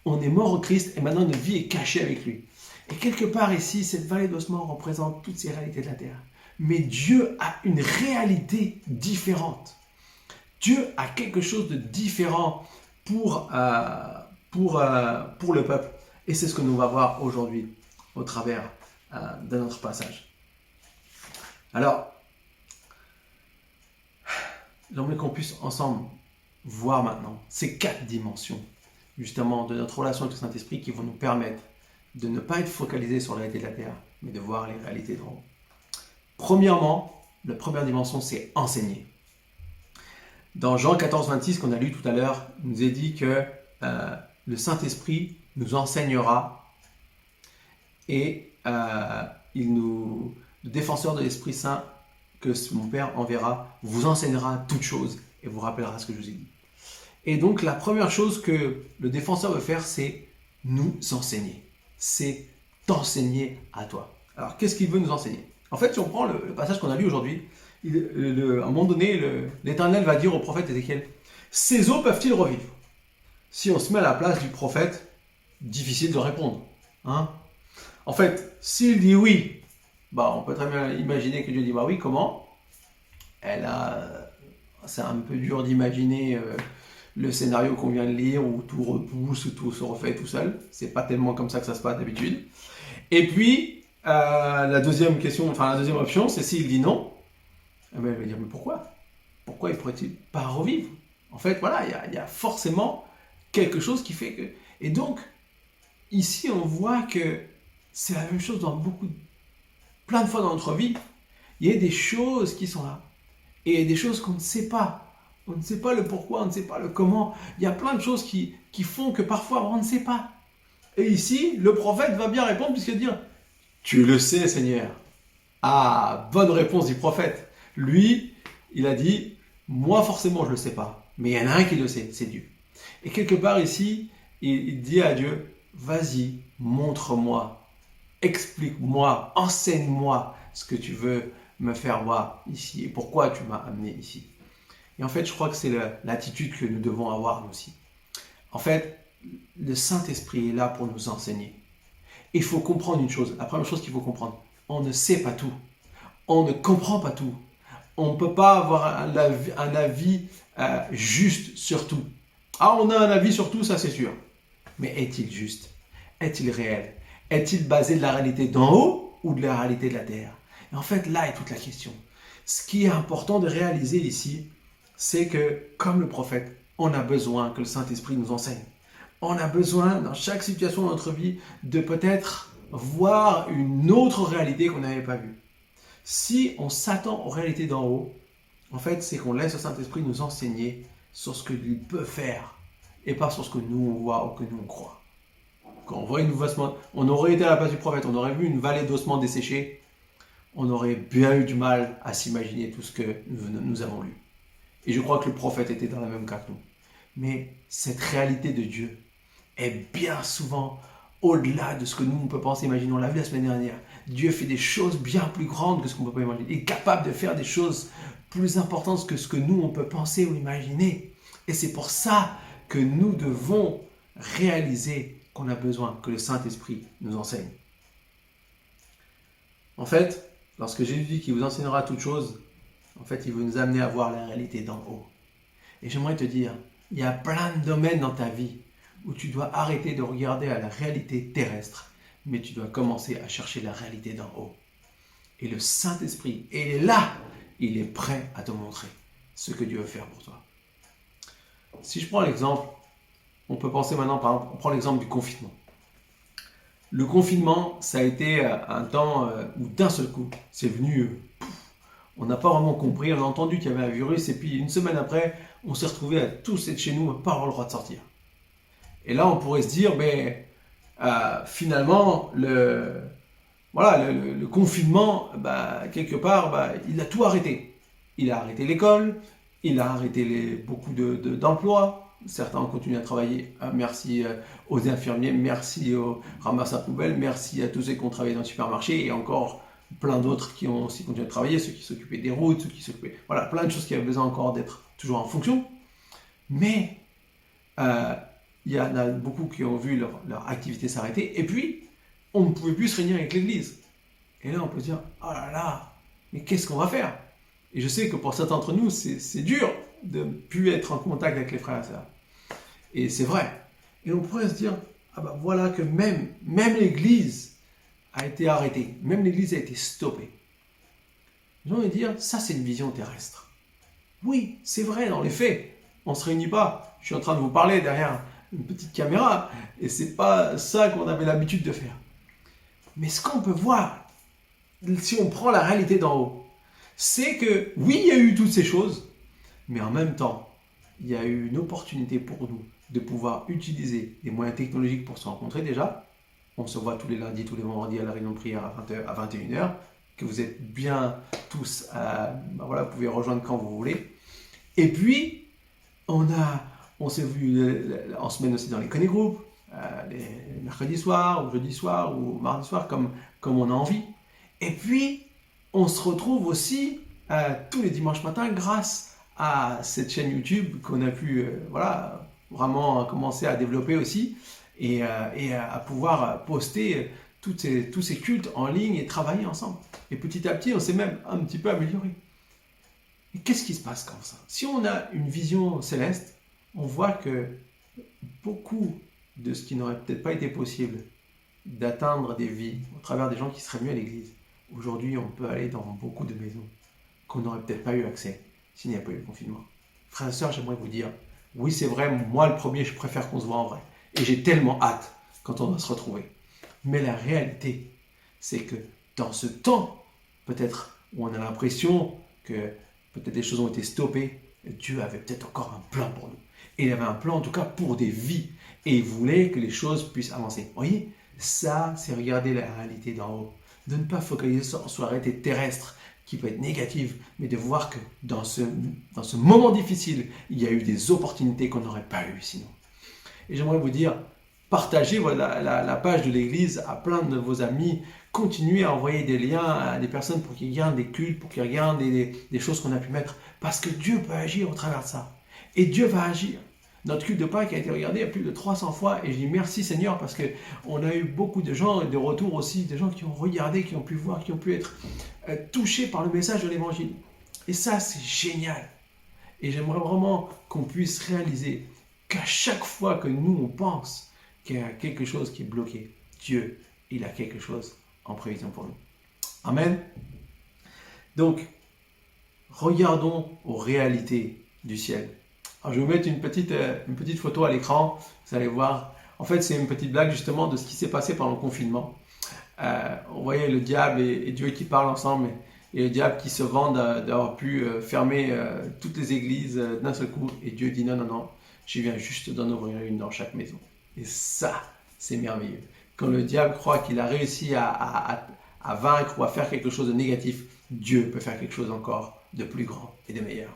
On est mort en Christ et maintenant notre vie est cachée avec lui. Et quelque part ici, cette vallée d'ossements représente toutes ces réalités de la terre. Mais Dieu a une réalité différente. Dieu a quelque chose de différent pour le peuple. Et c'est ce que nous allons voir aujourd'hui au travers de notre passage. Alors, j'aimerais qu'on puisse ensemble voir maintenant ces 4 dimensions, justement, de notre relation avec le Saint-Esprit qui vont nous permettre de ne pas être focalisés sur la réalité de la terre, mais de voir les réalités d'en haut. Premièrement, la première dimension, c'est enseigner. Dans Jean 14, 26, qu'on a lu tout à l'heure, il nous est dit que le Saint-Esprit nous enseignera et le défenseur de l'Esprit Saint que mon Père enverra vous enseignera toutes choses et vous rappellera ce que je vous ai dit. Et donc la première chose que le défenseur veut faire, c'est nous enseigner. C'est t'enseigner à toi. Alors qu'est-ce qu'il veut nous enseigner? En fait, si on prend le passage qu'on a lu aujourd'hui, à un moment donné, l'Éternel va dire au prophète Ézéchiel, ces eaux peuvent-ils revivre? Si on se met à la place du prophète, difficile de répondre. Hein? En fait, s'il dit oui, bah, on peut très bien imaginer que Dieu dit bah oui, comment? C'est un peu dur d'imaginer le scénario qu'on vient de lire où tout repousse, où tout se refait tout seul. C'est pas tellement comme ça que ça se passe d'habitude. Et puis, la deuxième option, c'est s'il dit non, eh ben, elle va dire mais pourquoi? Pourquoi il pourrait-il pas revivre? En fait, voilà, il y a forcément quelque chose qui fait que... Et donc, ici, on voit que c'est la même chose dans plein de fois dans notre vie. Il y a des choses qui sont là. Et il y a des choses qu'on ne sait pas. On ne sait pas le pourquoi, on ne sait pas le comment. Il y a plein de choses qui font que parfois on ne sait pas. Et ici, le prophète va bien répondre puisqu'il va dire « Tu le sais, Seigneur ». Ah, bonne réponse du prophète. Lui, il a dit « Moi, forcément, je ne le sais pas. Mais il y en a un qui le sait, c'est Dieu. » Et quelque part ici, il dit à Dieu « Vas-y, montre-moi, explique-moi, enseigne-moi ce que tu veux me faire voir ici et pourquoi tu m'as amené ici. » Et en fait, je crois que c'est l'attitude que nous devons avoir nous aussi. En fait, le Saint-Esprit est là pour nous enseigner. Il faut comprendre une chose. La première chose qu'il faut comprendre, on ne sait pas tout. On ne comprend pas tout. On ne peut pas avoir un avis juste sur tout. Ah, on a un avis sur tout, ça c'est sûr. Mais est-il juste? Est-il réel? Est-il basé de la réalité d'en haut ou de la réalité de la terre? Et en fait, là est toute la question. Ce qui est important de réaliser ici, c'est que, comme le prophète, on a besoin que le Saint-Esprit nous enseigne. On a besoin, dans chaque situation de notre vie, de peut-être voir une autre réalité qu'on n'avait pas vue. Si on s'attend aux réalités d'en haut, en fait, c'est qu'on laisse le Saint-Esprit nous enseigner sur ce qu'il peut faire et pas sur ce que nous on voit ou que nous on croit. Quand on aurait été à la place du prophète, on aurait vu une vallée d'ossements desséchés, on aurait bien eu du mal à s'imaginer tout ce que nous avons lu. Et je crois que le prophète était dans le même cas que nous. Mais cette réalité de Dieu est bien souvent au-delà de ce que nous on peut penser. Imaginons, on l'a vu la semaine dernière. Dieu fait des choses bien plus grandes que ce qu'on peut pas imaginer. Il est capable de faire des choses plus importantes que ce que nous on peut penser ou imaginer. Et c'est pour ça que nous devons réaliser qu'on a besoin que le Saint-Esprit nous enseigne. En fait, lorsque Jésus dit qu'il vous enseignera toutes choses, en fait, il veut nous amener à voir la réalité d'en haut. Et j'aimerais te dire, il y a plein de domaines dans ta vie où tu dois arrêter de regarder à la réalité terrestre, mais tu dois commencer à chercher la réalité d'en haut. Et le Saint-Esprit est là, il est prêt à te montrer ce que Dieu veut faire pour toi. Si je prends l'exemple, on peut penser maintenant, par exemple, on prend l'exemple du confinement. Le confinement, ça a été un temps où d'un seul coup, c'est venu, on n'a pas vraiment compris, on a entendu qu'il y avait un virus, et puis une semaine après, on s'est retrouvé à tous être chez nous, à pas avoir le droit de sortir. Et là, on pourrait se dire, mais finalement, le confinement, quelque part, il a tout arrêté. Il a arrêté l'école, il a arrêté beaucoup d'emplois. Certains ont continué à travailler. Merci aux infirmiers, merci aux ramasseurs poubelles, merci à tous ceux qui ont travaillé dans le supermarché et encore plein d'autres qui ont aussi continué à travailler, ceux qui s'occupaient des routes, ceux qui s'occupaient... Voilà, plein de choses qui avaient besoin encore d'être toujours en fonction. Mais il y en a beaucoup qui ont vu leur activité s'arrêter et puis on ne pouvait plus se réunir avec l'église. Et là, on peut se dire, oh là là, mais qu'est-ce qu'on va faire? Et je sais que pour certains d'entre nous, c'est dur de ne plus être en contact avec les frères et sœurs. Et c'est vrai. Et on pourrait se dire, voilà que même l'église a été arrêtée, même l'église a été stoppée. J'ai envie de dire, ça c'est une vision terrestre. Oui, c'est vrai, dans les faits, on ne se réunit pas. Je suis en train de vous parler derrière une petite caméra, et c'est pas ça qu'on avait l'habitude de faire. Mais ce qu'on peut voir, si on prend la réalité d'en haut, c'est que oui, il y a eu toutes ces choses, mais en même temps, il y a eu une opportunité pour nous de pouvoir utiliser les moyens technologiques pour se rencontrer déjà. On se voit tous les lundis, tous les vendredis à la réunion de prière à 21h, que vous êtes bien tous, vous pouvez rejoindre quand vous voulez. Et puis, on s'est vu en semaine aussi dans les Connect Group, les mercredis soirs, ou jeudi soir, ou mardi soir, comme on a envie. Et puis, on se retrouve aussi tous les dimanches matins grâce à cette chaîne YouTube qu'on a pu vraiment commencer à développer aussi et à pouvoir poster tous ces cultes en ligne et travailler ensemble. Et petit à petit, on s'est même un petit peu amélioré. Et qu'est-ce qui se passe comme ça? Si on a une vision céleste, on voit que beaucoup de ce qui n'aurait peut-être pas été possible d'atteindre des vies au travers des gens qui seraient venus à l'église, aujourd'hui, on peut aller dans beaucoup de maisons qu'on n'aurait peut-être pas eu accès s'il n'y a pas eu le confinement. Frères et sœurs, j'aimerais vous dire, oui, c'est vrai, moi le premier, je préfère qu'on se voit en vrai. Et j'ai tellement hâte quand on va se retrouver. Mais la réalité, c'est que dans ce temps, peut-être où on a l'impression que peut-être des choses ont été stoppées, Dieu avait peut-être encore un plan pour nous. Et il avait un plan en tout cas pour des vies. Et il voulait que les choses puissent avancer. Vous voyez, ça, c'est regarder la réalité d'en haut. De ne pas focaliser sur la réalité terrestre qui peut être négative, mais de voir que dans ce moment difficile, il y a eu des opportunités qu'on n'aurait pas eues sinon. Et j'aimerais vous dire, partagez la page de l'église à plein de vos amis, continuez à envoyer des liens à des personnes pour qu'ils regardent des cultes, pour qu'ils regardent des choses qu'on a pu mettre, parce que Dieu peut agir au travers de ça. Et Dieu va agir. Notre culte de Pâques a été regardé à plus de 300 fois et je dis merci Seigneur parce qu'on a eu beaucoup de gens, de retours aussi, des gens qui ont regardé, qui ont pu voir, qui ont pu être touchés par le message de l'Évangile. Et ça, c'est génial. Et j'aimerais vraiment qu'on puisse réaliser qu'à chaque fois que nous, on pense qu'il y a quelque chose qui est bloqué, Dieu, il a quelque chose en prévision pour nous. Amen. Donc, regardons aux réalités du ciel. Alors, je vais vous mettre une petite photo à l'écran, vous allez voir. En fait, c'est une petite blague justement de ce qui s'est passé pendant le confinement. On voyait le diable et Dieu qui parlent ensemble, et le diable qui se vante d'avoir pu fermer toutes les églises d'un seul coup. Et Dieu dit non, non, non, je viens juste d'en ouvrir une dans chaque maison. Et ça, c'est merveilleux. Quand le diable croit qu'il a réussi à vaincre ou à faire quelque chose de négatif, Dieu peut faire quelque chose encore de plus grand et de meilleur.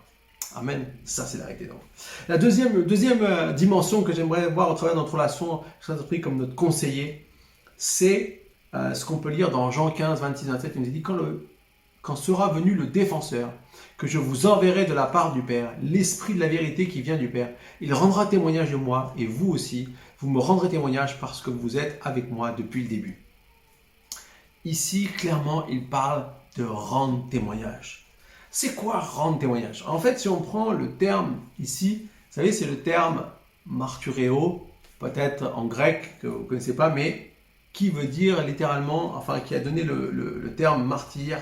Amen. Ça, c'est la réalité. Donc. La deuxième dimension que j'aimerais voir au travers de notre relation Saint-Esprit comme notre conseiller, c'est ce qu'on peut lire dans Jean 15, 26, 27. Il nous dit quand sera venu le défenseur, que je vous enverrai de la part du Père, l'Esprit de la vérité qui vient du Père. Il rendra témoignage de moi et vous aussi, vous me rendrez témoignage parce que vous êtes avec moi depuis le début. Ici, clairement, il parle de rendre témoignage. C'est quoi rendre témoignage? En fait, si on prend le terme ici, vous savez, c'est le terme marturéo, peut-être en grec, que vous ne connaissez pas, mais qui veut dire littéralement, enfin qui a donné le terme martyr,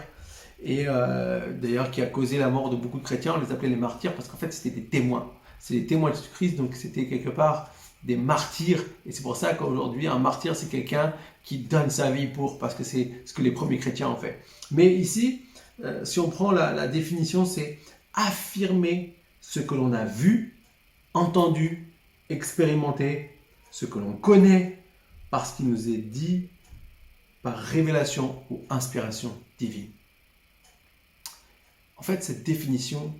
et d'ailleurs qui a causé la mort de beaucoup de chrétiens. On les appelait les martyrs parce qu'en fait c'était des témoins. C'est des témoins de Jésus-Christ, donc c'était quelque part des martyrs. Et c'est pour ça qu'aujourd'hui, un martyr, c'est quelqu'un qui donne sa vie parce que c'est ce que les premiers chrétiens ont fait. Mais ici, si on prend la définition, c'est affirmer ce que l'on a vu, entendu, expérimenté, ce que l'on connaît, parce qu'il nous est dit par révélation ou inspiration divine. En fait, cette définition,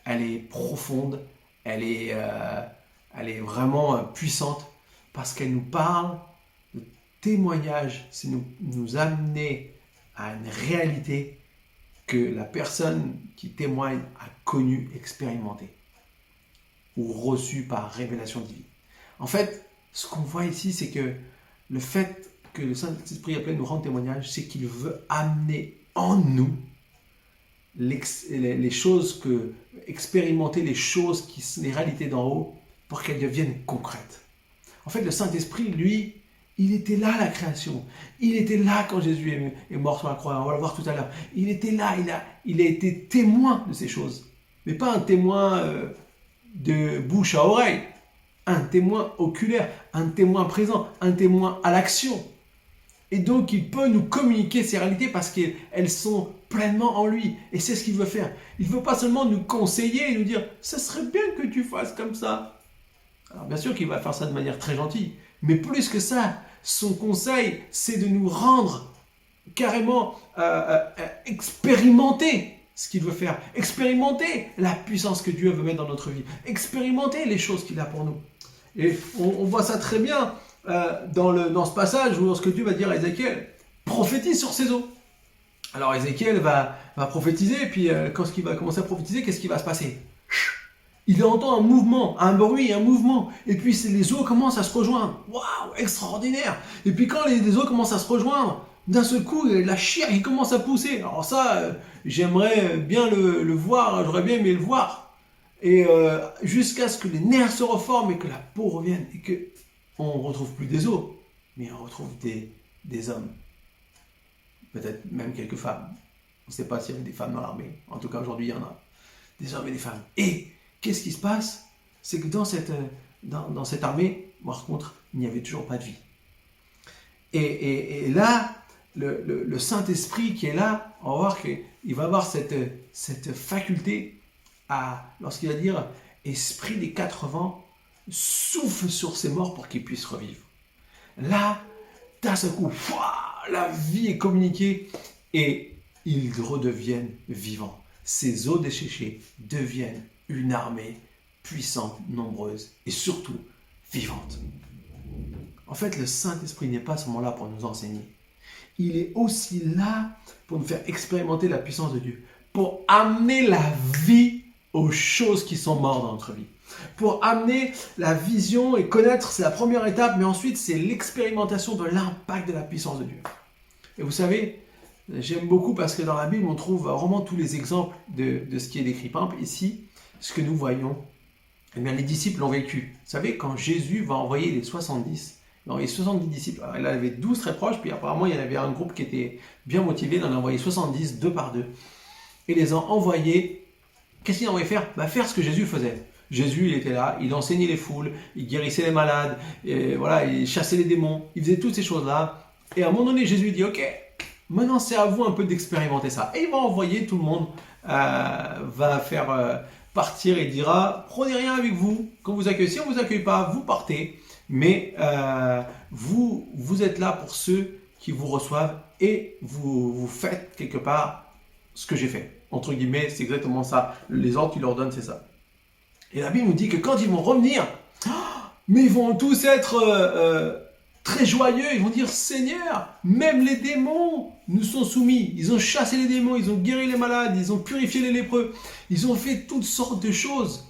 elle est profonde, elle est vraiment puissante, parce qu'elle nous parle de témoignage, c'est nous amener à une réalité que la personne qui témoigne a connue, expérimentée ou reçue par révélation divine. En fait, ce qu'on voit ici, c'est que le fait que le Saint-Esprit appelle nous rendre témoignage, c'est qu'il veut amener en nous les choses expérimenter les choses, les réalités d'en haut, pour qu'elles deviennent concrètes. En fait, le Saint-Esprit, lui, il était là à la création. Il était là quand Jésus est mort sur la croix. On va le voir tout à l'heure. Il était là, il a été témoin de ces choses. Mais pas un témoin de bouche à oreille. Un témoin oculaire, un témoin présent, un témoin à l'action. Et donc, il peut nous communiquer ces réalités parce qu'elles sont pleinement en lui. Et c'est ce qu'il veut faire. Il ne veut pas seulement nous conseiller et nous dire « ce serait bien que tu fasses comme ça ». Alors bien sûr qu'il va faire ça de manière très gentille. Mais plus que ça, son conseil, c'est de nous rendre carrément expérimenter ce qu'il veut faire. Expérimenter la puissance que Dieu veut mettre dans notre vie. Expérimenter les choses qu'il a pour nous. Et on voit ça très bien dans ce passage où lorsque Dieu va dire à Ézéchiel, prophétise sur ces eaux. Alors Ézéchiel va prophétiser, et puis quand il va commencer à prophétiser, qu'est-ce qui va se passer? Il entend un mouvement, un bruit, un mouvement, et puis les eaux commencent à se rejoindre. Waouh, extraordinaire! Et puis quand les eaux commencent à se rejoindre, d'un seul coup, la chair qui commence à pousser. Alors ça, j'aimerais bien le voir, j'aurais bien aimé le voir. Et jusqu'à ce que les nerfs se reforment et que la peau revienne, et que on retrouve plus des os, mais on retrouve des hommes. Peut-être même quelques femmes. On ne sait pas s'il y avait des femmes dans l'armée. En tout cas, aujourd'hui, il y en a. Des hommes et des femmes. Et qu'est-ce qui se passe? C'est que dans cette armée, par contre, il n'y avait toujours pas de vie. Et là, le Saint-Esprit qui est là, on va voir qu'il va avoir cette faculté lorsqu'il va dire « Esprit des 4 vents, souffle sur ces morts pour qu'ils puissent revivre. » Là, d'un seul coup, la vie est communiquée et ils redeviennent vivants. Ces eaux desséchées deviennent une armée puissante, nombreuse et surtout vivante. En fait, le Saint-Esprit n'est pas seulement là pour nous enseigner. Il est aussi là pour nous faire expérimenter la puissance de Dieu, pour amener la vie aux choses qui sont mortes dans notre vie, pour amener la vision et connaître, c'est la première étape, mais ensuite c'est l'expérimentation de l'impact de la puissance de Dieu. Et vous savez, j'aime beaucoup parce que dans la Bible, on trouve vraiment tous les exemples de ce qui est décrit. Par exemple, ici, ce que nous voyons, eh bien, les disciples l'ont vécu. Vous savez, quand Jésus va envoyer les 70, il a envoyé 70 disciples. Alors, il en avait 12 très proches, puis apparemment, il y en avait un groupe qui était bien motivé. Il en a envoyé 70, deux par deux. Et les a envoyés. Qu'est-ce qu'il a envoyé faire? Faire ce que Jésus faisait. Jésus, il était là, il enseignait les foules, il guérissait les malades, et voilà, il chassait les démons, il faisait toutes ces choses-là. Et à un moment donné, Jésus dit, ok, maintenant c'est à vous un peu d'expérimenter ça. Et il va envoyer tout le monde, va faire partir et dira, prenez rien avec vous quand vous accueillez. Si on ne vous accueille pas, vous partez, mais vous êtes là pour ceux qui vous reçoivent et vous faites quelque part ce que j'ai fait. Entre guillemets, c'est exactement ça. Les ordres qu'il leur donne, c'est ça. Et la Bible nous dit que quand ils vont revenir, mais ils vont tous être très joyeux, ils vont dire, Seigneur, même les démons nous sont soumis. Ils ont chassé les démons, ils ont guéri les malades, ils ont purifié les lépreux, ils ont fait toutes sortes de choses.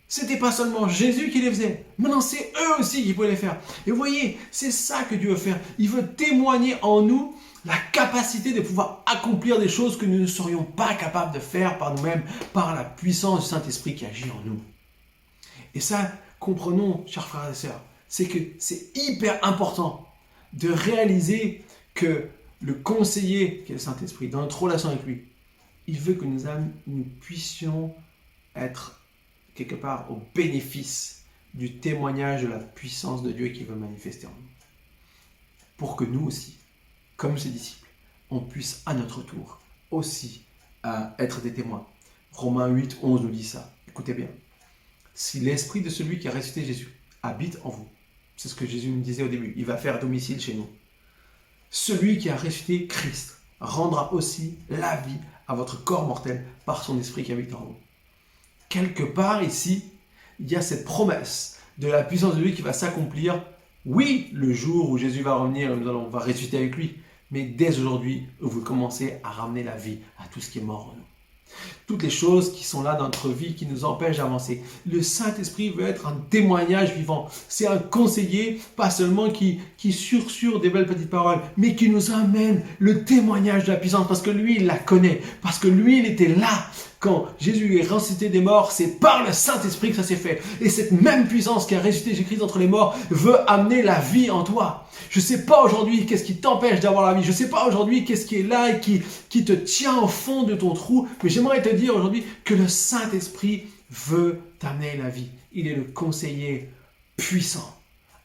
C'était pas seulement Jésus qui les faisait, maintenant c'est eux aussi qui pouvaient les faire. Et vous voyez, c'est ça que Dieu veut faire. Il veut témoigner en nous la capacité de pouvoir accomplir des choses que nous ne serions pas capables de faire par nous-mêmes, par la puissance du Saint-Esprit qui agit en nous. Et ça, comprenons, chers frères et sœurs, c'est que c'est hyper important de réaliser que le conseiller, qui est le Saint-Esprit, dans notre relation avec lui, il veut que nous puissions être quelque part au bénéfice du témoignage de la puissance de Dieu qui veut manifester en nous. Pour que nous aussi, comme ses disciples, on puisse à notre tour aussi être des témoins. Romains 8, 11 nous dit ça. Écoutez bien. Si l'esprit de celui qui a ressuscité Jésus habite en vous, c'est ce que Jésus nous disait au début, il va faire domicile chez nous. Celui qui a ressuscité Christ rendra aussi la vie à votre corps mortel par son esprit qui habite en vous. Quelque part ici, il y a cette promesse de la puissance de Dieu qui va s'accomplir. Oui, le jour où Jésus va revenir, on va ressusciter avec lui. Mais dès aujourd'hui, vous commencez à ramener la vie à tout ce qui est mort en nous. Toutes les choses qui sont là dans notre vie, qui nous empêchent d'avancer. Le Saint-Esprit veut être un témoignage vivant. C'est un conseiller, pas seulement qui susurre des belles petites paroles, mais qui nous amène le témoignage de la puissance, parce que lui, il la connaît, parce que lui, il était là. Quand Jésus est ressuscité des morts, c'est par le Saint-Esprit que ça s'est fait. Et cette même puissance qui a ressuscité Jésus-Christ entre les morts veut amener la vie en toi. Je ne sais pas aujourd'hui qu'est-ce qui t'empêche d'avoir la vie. Je ne sais pas aujourd'hui qu'est-ce qui est là et qui te tient au fond de ton trou. Mais j'aimerais te dire aujourd'hui que le Saint-Esprit veut t'amener la vie. Il est le conseiller puissant.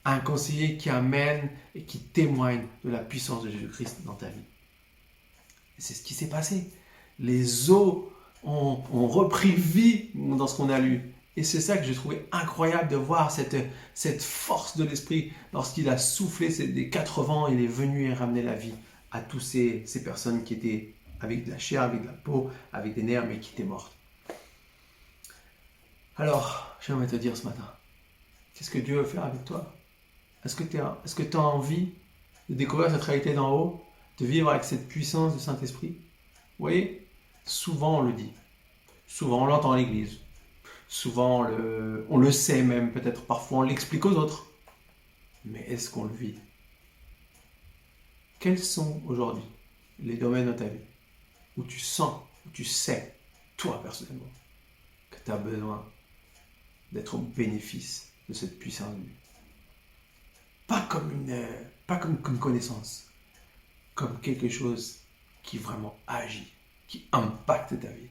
Un conseiller qui amène et qui témoigne de la puissance de Jésus-Christ dans ta vie. Et c'est ce qui s'est passé. Les eaux ont repris vie dans ce qu'on a lu. Et c'est ça que j'ai trouvé incroyable de voir cette force de l'Esprit lorsqu'il a soufflé des 4 vents, il est venu et ramener la vie à toutes ces personnes qui étaient avec de la chair, avec de la peau, avec des nerfs, mais qui étaient mortes. Alors, j'aimerais te dire ce matin, qu'est-ce que Dieu veut faire avec toi? Est-ce que tu as envie de découvrir cette réalité d'en haut? de vivre avec cette puissance du Saint-Esprit? Vous voyez, souvent on le dit, souvent on l'entend à l'église, souvent on le sait même, peut-être parfois on l'explique aux autres, mais est-ce qu'on le vit? Quels sont aujourd'hui les domaines de ta vie où tu sens, où tu sais, toi personnellement, que tu as besoin d'être au bénéfice de cette puissance de Dieu? Pas comme une connaissance, comme quelque chose qui vraiment agit, qui impacte ta vie.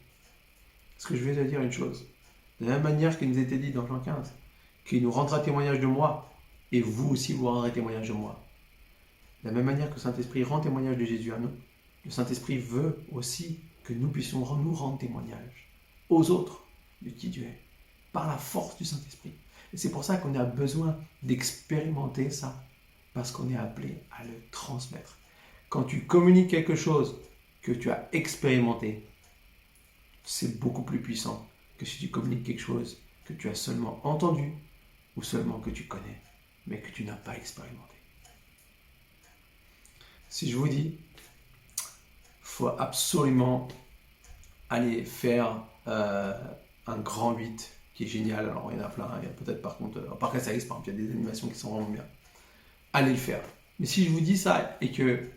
Est-ce que je vais te dire une chose? De la même manière qu'il nous était dit dans Jean 15, qu'il nous rendra témoignage de moi, et vous aussi vous rendrez témoignage de moi. De la même manière que le Saint-Esprit rend témoignage de Jésus à nous, le Saint-Esprit veut aussi que nous puissions nous rendre témoignage aux autres de qui Dieu est, par la force du Saint-Esprit. Et c'est pour ça qu'on a besoin d'expérimenter ça, parce qu'on est appelé à le transmettre. Quand tu communiques quelque chose que tu as expérimenté, c'est beaucoup plus puissant que si tu communiques quelque chose que tu as seulement entendu ou seulement que tu connais, mais que tu n'as pas expérimenté. Si je vous dis, il faut absolument aller faire un grand 8 qui est génial. Alors il y en a plein, il y a peut-être par contre, par contre ça existe, par exemple, il y a des animations qui sont vraiment bien. Allez le faire. Mais si je vous dis ça et que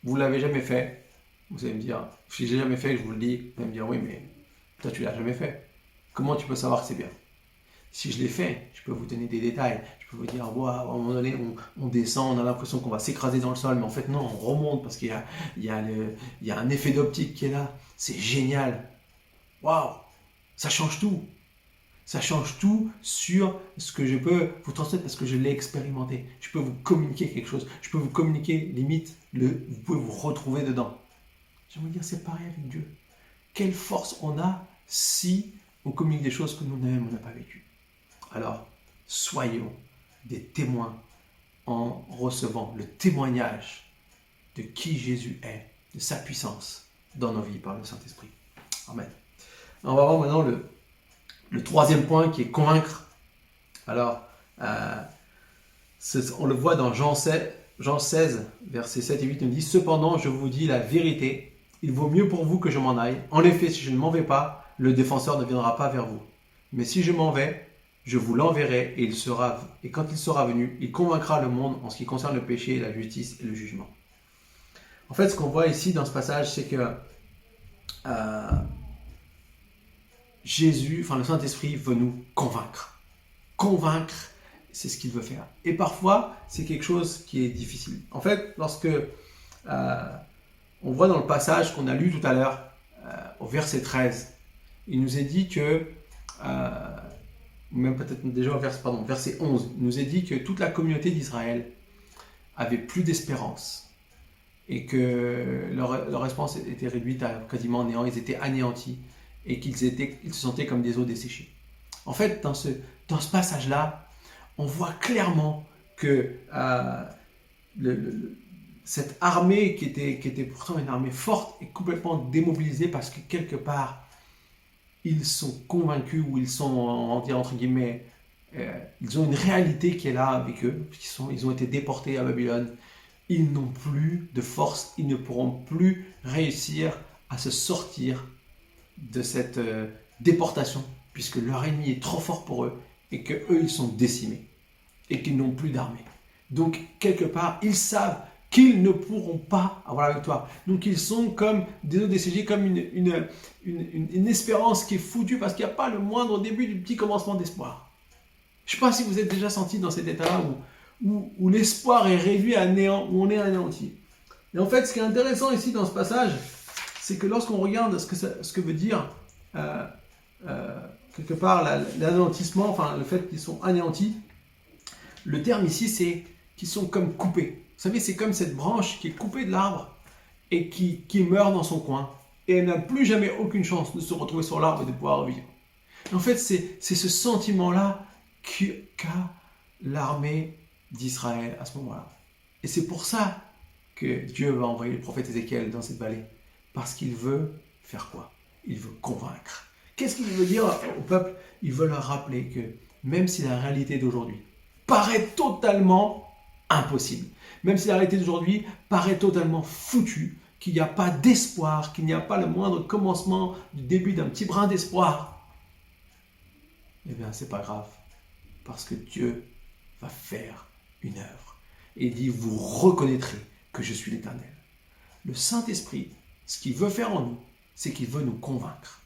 vous ne l'avez jamais fait, vous allez me dire, si je l'ai jamais fait, je vous le dis, vous allez me dire, oui, mais toi tu l'as jamais fait. Comment tu peux savoir que c'est bien? Si je l'ai fait, je peux vous donner des détails. Je peux vous dire, wow, à un moment donné, on descend, on a l'impression qu'on va s'écraser dans le sol, mais en fait non, on remonte parce qu'il y a un effet d'optique qui est là. C'est génial. Waouh, ça change tout. Ça change tout sur ce que je peux vous transmettre parce que je l'ai expérimenté. Je peux vous communiquer quelque chose. Je peux vous communiquer, limite, vous pouvez vous retrouver dedans. J'aimerais dire, c'est pareil avec Dieu. Quelle force on a si on communique des choses que nous-mêmes, on n'a pas vécues. Alors, soyons des témoins en recevant le témoignage de qui Jésus est, de sa puissance dans nos vies par le Saint-Esprit. Amen. On va voir maintenant le troisième point qui est convaincre. Alors, on le voit dans Jean 16, versets 7 et 8, il nous dit « Cependant, je vous dis la vérité, il vaut mieux pour vous que je m'en aille. En effet, si je ne m'en vais pas, le défenseur ne viendra pas vers vous. Mais si je m'en vais, je vous l'enverrai et quand il sera venu, il convaincra le monde en ce qui concerne le péché, la justice et le jugement. » En fait, ce qu'on voit ici dans ce passage, c'est que le Saint-Esprit veut nous convaincre. Convaincre, c'est ce qu'il veut faire. Et parfois, c'est quelque chose qui est difficile. En fait, lorsque on voit dans le passage qu'on a lu tout à l'heure, au verset 13, il nous est dit que, même peut-être déjà au verset 11, il nous est dit que toute la communauté d'Israël avait plus d'espérance et que leur espérance était réduite à quasiment néant, ils étaient anéantis et qu'ils se sentaient comme des eaux desséchées. En fait, dans ce passage-là, on voit clairement que cette armée qui était pourtant une armée forte est complètement démobilisée parce que quelque part, ils sont convaincus ou ils sont, entre guillemets, ils ont une réalité qui est là avec eux, ils ont été déportés à Babylone, ils n'ont plus de force, ils ne pourront plus réussir à se sortir de cette déportation, puisque leur ennemi est trop fort pour eux, et qu'eux, ils sont décimés, et qu'ils n'ont plus d'armée. Donc, quelque part, ils savent qu'ils ne pourront pas avoir la victoire. Donc, ils sont comme des eaux desséchées, comme une espérance qui est foutue, parce qu'il n'y a pas le moindre début du petit commencement d'espoir. Je ne sais pas si vous êtes déjà senti dans cet état-là, où l'espoir est réduit à néant, où on est anéanti. Et en fait, ce qui est intéressant ici dans ce passage, c'est que lorsqu'on regarde ce que veut dire quelque part l'anéantissement, enfin le fait qu'ils sont anéantis, le terme ici c'est qu'ils sont comme coupés. Vous savez, c'est comme cette branche qui est coupée de l'arbre et qui meurt dans son coin et elle n'a plus jamais aucune chance de se retrouver sur l'arbre et de pouvoir revivre. En fait, c'est ce sentiment-là qu'a l'armée d'Israël à ce moment-là. Et c'est pour ça que Dieu va envoyer le prophète Ézéchiel dans cette vallée. Parce qu'il veut faire quoi? Il veut convaincre. Qu'est-ce qu'il veut dire au peuple? Il veut leur rappeler que même si la réalité d'aujourd'hui paraît totalement impossible, même si la réalité d'aujourd'hui paraît totalement foutue, qu'il n'y a pas d'espoir, qu'il n'y a pas le moindre commencement du début d'un petit brin d'espoir, eh bien, c'est pas grave, parce que Dieu va faire une œuvre. Et il dit, vous reconnaîtrez que je suis l'Éternel. Le Saint-Esprit, ce qu'il veut faire en nous, c'est qu'il veut nous convaincre.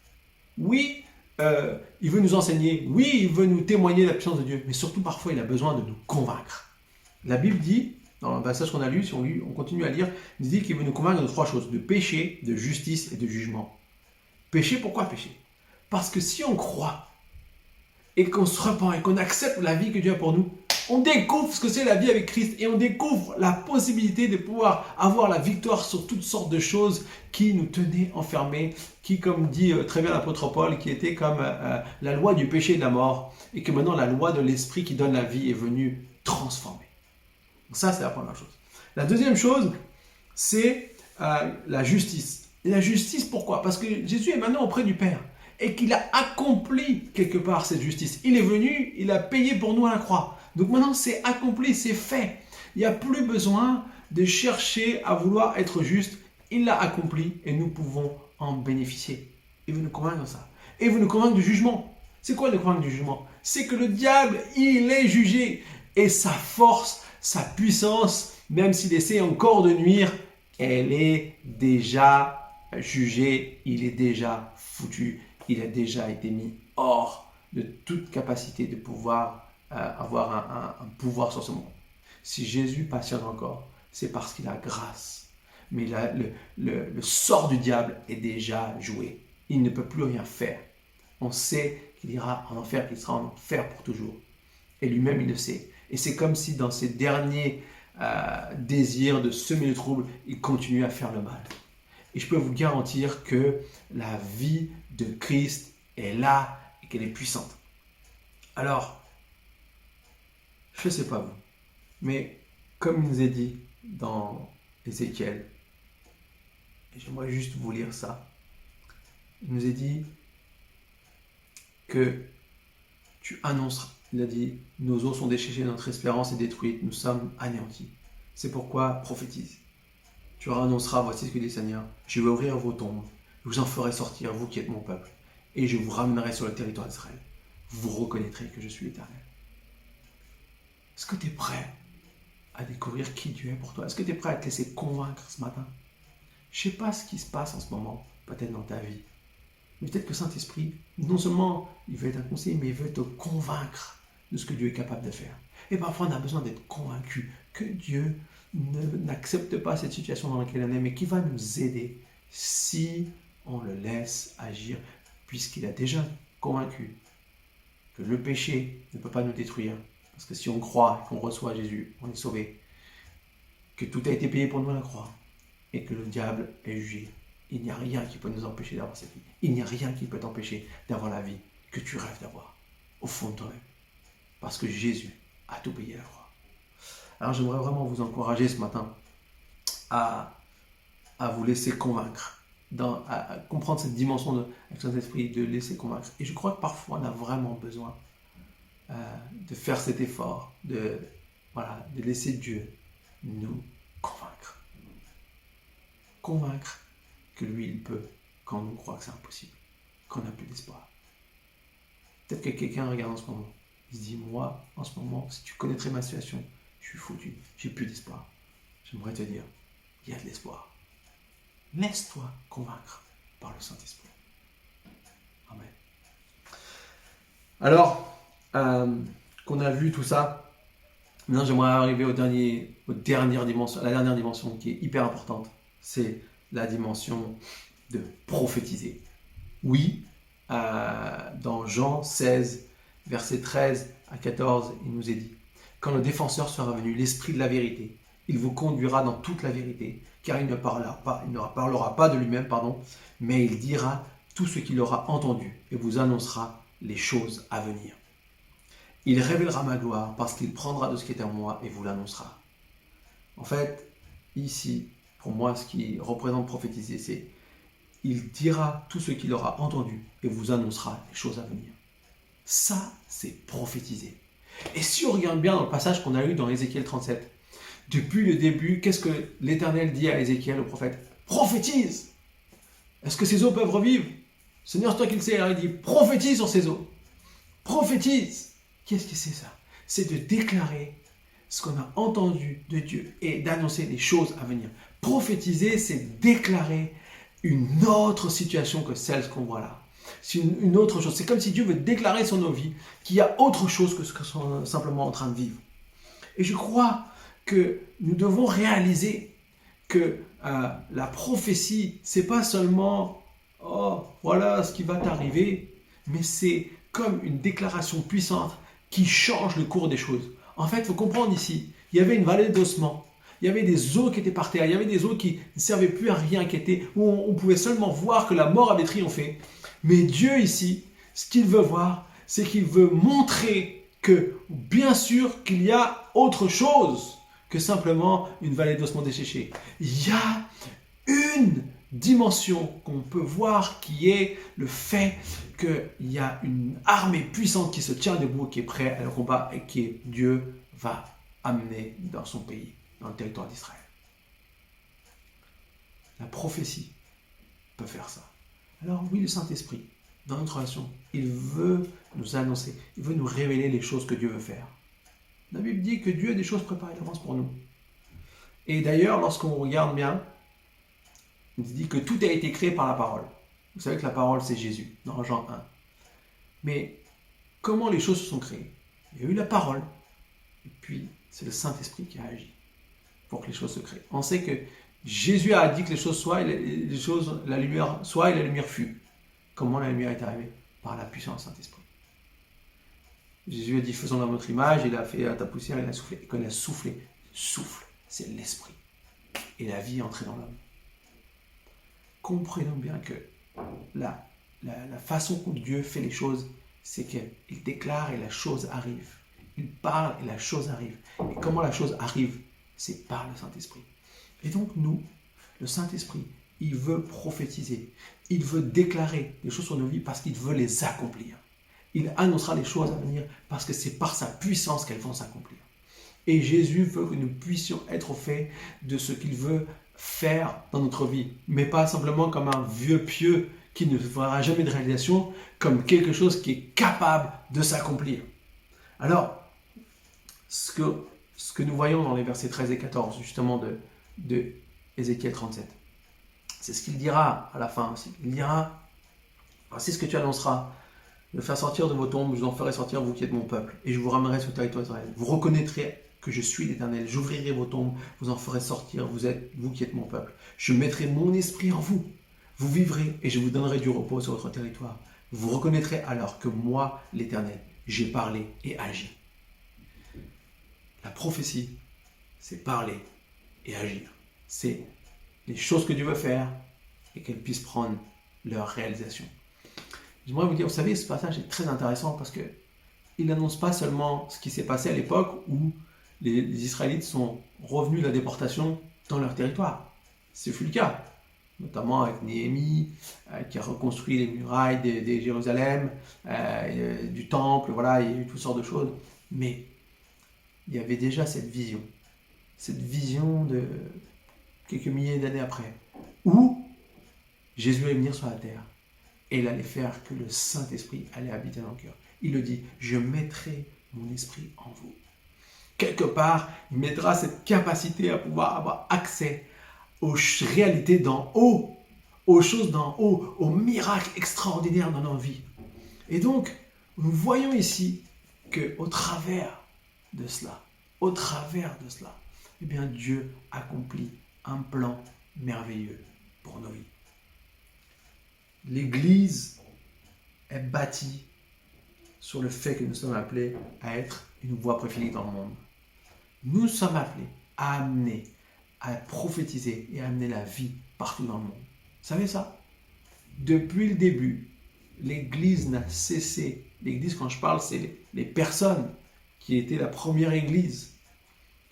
Oui, il veut nous enseigner, oui, il veut nous témoigner de la puissance de Dieu, mais surtout parfois il a besoin de nous convaincre. La Bible dit, dans le passage qu'on a lu, si on continue à lire, il dit qu'il veut nous convaincre de 3 choses, de péché, de justice et de jugement. Péché, pourquoi péché? Parce que si on croit et qu'on se repent et qu'on accepte la vie que Dieu a pour nous, on découvre ce que c'est la vie avec Christ et on découvre la possibilité de pouvoir avoir la victoire sur toutes sortes de choses qui nous tenaient enfermés, qui, comme dit très bien l'apôtre Paul, qui était comme la loi du péché et de la mort, et que maintenant la loi de l'esprit qui donne la vie est venue transformer. Donc ça, c'est la première chose. La deuxième chose, c'est la justice. Et la justice, pourquoi? Parce que Jésus est maintenant auprès du Père et qu'il a accompli quelque part cette justice. Il est venu, il a payé pour nous à la croix. Donc maintenant, c'est accompli, c'est fait. Il n'y a plus besoin de chercher à vouloir être juste. Il l'a accompli et nous pouvons en bénéficier. Et vous nous convaincre de ça. Et vous nous convaincre du jugement. C'est quoi le convaincre du jugement? C'est que le diable, il est jugé. Et sa force, sa puissance, même s'il essaie encore de nuire, elle est déjà jugée. Il est déjà foutu. Il a déjà été mis hors de toute capacité de pouvoir avoir un pouvoir sur ce monde. Si Jésus patiente encore, c'est parce qu'il a grâce. Mais le sort du diable est déjà joué. Il ne peut plus rien faire. On sait qu'il ira en enfer, qu'il sera en enfer pour toujours. Et lui-même, il le sait. Et c'est comme si dans ses derniers désirs de semer le trouble, il continue à faire le mal. Et je peux vous garantir que la vie de Christ est là et qu'elle est puissante. Alors, je ne sais pas vous, mais comme il nous est dit dans Ézéchiel, et j'aimerais juste vous lire ça, il nous est dit que tu annonceras, il a dit, nos os sont desséchés, notre espérance est détruite, nous sommes anéantis. C'est pourquoi prophétise. Tu annonceras, voici ce que dit le Seigneur, je vais ouvrir vos tombes, je vous en ferai sortir, vous qui êtes mon peuple, et je vous ramènerai sur le territoire d'Israël. Vous reconnaîtrez que je suis l'Éternel. Est-ce que tu es prêt à découvrir qui Dieu est pour toi? Est-ce que tu es prêt à te laisser convaincre ce matin? Je ne sais pas ce qui se passe en ce moment, peut-être dans ta vie. Mais peut-être que Saint-Esprit, non seulement il veut être un conseiller, mais il veut te convaincre de ce que Dieu est capable de faire. Et parfois, on a besoin d'être convaincu que Dieu n'accepte pas cette situation dans laquelle on est, mais qui va nous aider si on le laisse agir, puisqu'il a déjà convaincu que le péché ne peut pas nous détruire. Parce que si on croit et qu'on reçoit Jésus, on est sauvé. Que tout a été payé pour nous à la croix. Et que le diable est jugé. Il n'y a rien qui peut nous empêcher d'avoir cette vie. Il n'y a rien qui peut t'empêcher d'avoir la vie que tu rêves d'avoir. Au fond de toi-même. Parce que Jésus a tout payé à la croix. Alors j'aimerais vraiment vous encourager ce matin à vous laisser convaincre. À comprendre cette dimension de Saint-Esprit, de laisser convaincre. Et je crois que parfois on a vraiment besoin de faire cet effort, de laisser Dieu nous convaincre. Convaincre que lui, il peut, quand on croit que c'est impossible, qu'on n'a plus d'espoir. Peut-être que quelqu'un regarde en ce moment, il se dit, moi, en ce moment, si tu connaîtrais ma situation, je suis foutu, j'ai plus d'espoir. J'aimerais te dire, il y a de l'espoir. Laisse-toi convaincre par le Saint-Esprit. Amen. Alors, qu'on a vu tout ça, maintenant j'aimerais arriver à la dernière dimension qui est hyper importante, c'est la dimension de prophétiser. Oui, dans Jean 16, versets 13 à 14, il nous est dit, quand le défenseur sera venu, l'Esprit de la vérité, il vous conduira dans toute la vérité, car il ne parlera pas de lui-même, mais il dira tout ce qu'il aura entendu et vous annoncera les choses à venir. Il révélera ma gloire parce qu'il prendra de ce qui est en moi et vous l'annoncera. En fait, ici, pour moi, ce qui représente prophétiser, c'est il dira tout ce qu'il aura entendu et vous annoncera les choses à venir. Ça, c'est prophétiser. Et si on regarde bien dans le passage qu'on a lu dans Ézéchiel 37, Depuis le début, qu'est-ce que l'Éternel dit à Ézéchiel, au prophète? Prophétise! Est-ce que ces eaux peuvent revivre? Seigneur, c'est toi qui le sais. Alors il dit, prophétise sur ces eaux. Prophétise! Qu'est-ce que c'est ça? C'est de déclarer ce qu'on a entendu de Dieu et d'annoncer les choses à venir. Prophétiser, c'est déclarer une autre situation que celle qu'on voit là. C'est une autre chose. C'est comme si Dieu veut déclarer sur nos vies qu'il y a autre chose que ce que nous sommes simplement en train de vivre. Et je crois que nous devons réaliser que la prophétie, c'est pas seulement « Oh, voilà ce qui va t'arriver », mais c'est comme une déclaration puissante qui change le cours des choses. En fait, il faut comprendre ici, il y avait une vallée d'ossements, il y avait des eaux qui étaient par terre, il y avait des eaux qui ne servaient plus à rien, où on pouvait seulement voir que la mort avait triomphé. Mais Dieu ici, ce qu'il veut voir, c'est qu'il veut montrer que, bien sûr, qu'il y a autre chose que simplement une vallée d'ossements desséchés. Il y a une dimension qu'on peut voir qui est le fait qu'il y a une armée puissante qui se tient debout, qui est prête à le combat et qui Dieu va amener dans son pays, dans le territoire d'Israël. La prophétie peut faire ça. Alors oui, le Saint-Esprit, dans notre relation, il veut nous annoncer, il veut nous révéler les choses que Dieu veut faire. La Bible dit que Dieu a des choses préparées d'avance pour nous. Et d'ailleurs, lorsqu'on regarde bien, il dit que tout a été créé par la parole. Vous savez que la parole, c'est Jésus, dans Jean 1. Mais comment les choses se sont créées? Il y a eu la parole, et puis c'est le Saint-Esprit qui a agi pour que les choses se créent. On sait que Jésus a dit que les choses soient, et la lumière soit, et la lumière fut. Comment la lumière est arrivée? Par la puissance du Saint-Esprit. Jésus a dit, faisons dans notre image, il a fait à ta poussière, il a soufflé. Et quand il a soufflé, souffle, c'est l'Esprit. Et la vie est entrée dans l'homme. Comprenons bien que la façon dont Dieu fait les choses, c'est qu'il déclare et la chose arrive. Il parle et la chose arrive. Et comment la chose arrive? C'est par le Saint-Esprit. Et donc nous, le Saint-Esprit, il veut prophétiser. Il veut déclarer des choses sur nos vies parce qu'il veut les accomplir. Il annoncera les choses à venir parce que c'est par sa puissance qu'elles vont s'accomplir. Et Jésus veut que nous puissions être au fait de ce qu'il veut faire dans notre vie, mais pas simplement comme un vieux pieux qui ne fera jamais de réalisation, comme quelque chose qui est capable de s'accomplir. Alors, ce que nous voyons dans les versets 13 et 14, justement de Ézéchiel 37, c'est ce qu'il dira à la fin aussi. Il dira, voici ce que tu annonceras, de faire sortir de vos tombes, je vous en ferai sortir, vous qui êtes mon peuple, et je vous ramènerai sur le territoire d'Israël. Vous reconnaîtrez que je suis l'Éternel, j'ouvrirai vos tombes, vous en ferez sortir, vous qui êtes mon peuple. Je mettrai mon esprit en vous, vous vivrez et je vous donnerai du repos sur votre territoire. Vous reconnaîtrez alors que moi, l'Éternel, j'ai parlé et agi. La prophétie, c'est parler et agir. C'est les choses que Dieu veut faire et qu'elles puissent prendre leur réalisation. J'aimerais vous dire, vous savez, ce passage est très intéressant parce qu'il n'annonce pas seulement ce qui s'est passé à l'époque où les Israélites sont revenus de la déportation dans leur territoire. Ce fut le cas, notamment avec Néhémie, qui a reconstruit les murailles de Jérusalem, du temple, voilà, il y a eu toutes sortes de choses. Mais il y avait déjà cette vision de quelques milliers d'années après, où Jésus allait venir sur la terre et il allait faire que le Saint-Esprit allait habiter dans le cœur. Il le dit, je mettrai mon esprit en vous. Quelque part, il mettra cette capacité à pouvoir avoir accès aux réalités d'en haut, aux choses d'en haut, aux miracles extraordinaires dans nos vies. Et donc, nous voyons ici qu'au travers de cela, eh bien Dieu accomplit un plan merveilleux pour nos vies. L'Église est bâtie sur le fait que nous sommes appelés à être une voix prophétique dans le monde. Nous sommes appelés à amener, à prophétiser et à amener la vie partout dans le monde. Vous savez ça? Depuis le début, l'Église n'a cessé. L'Église, quand je parle, c'est les personnes qui étaient la première Église.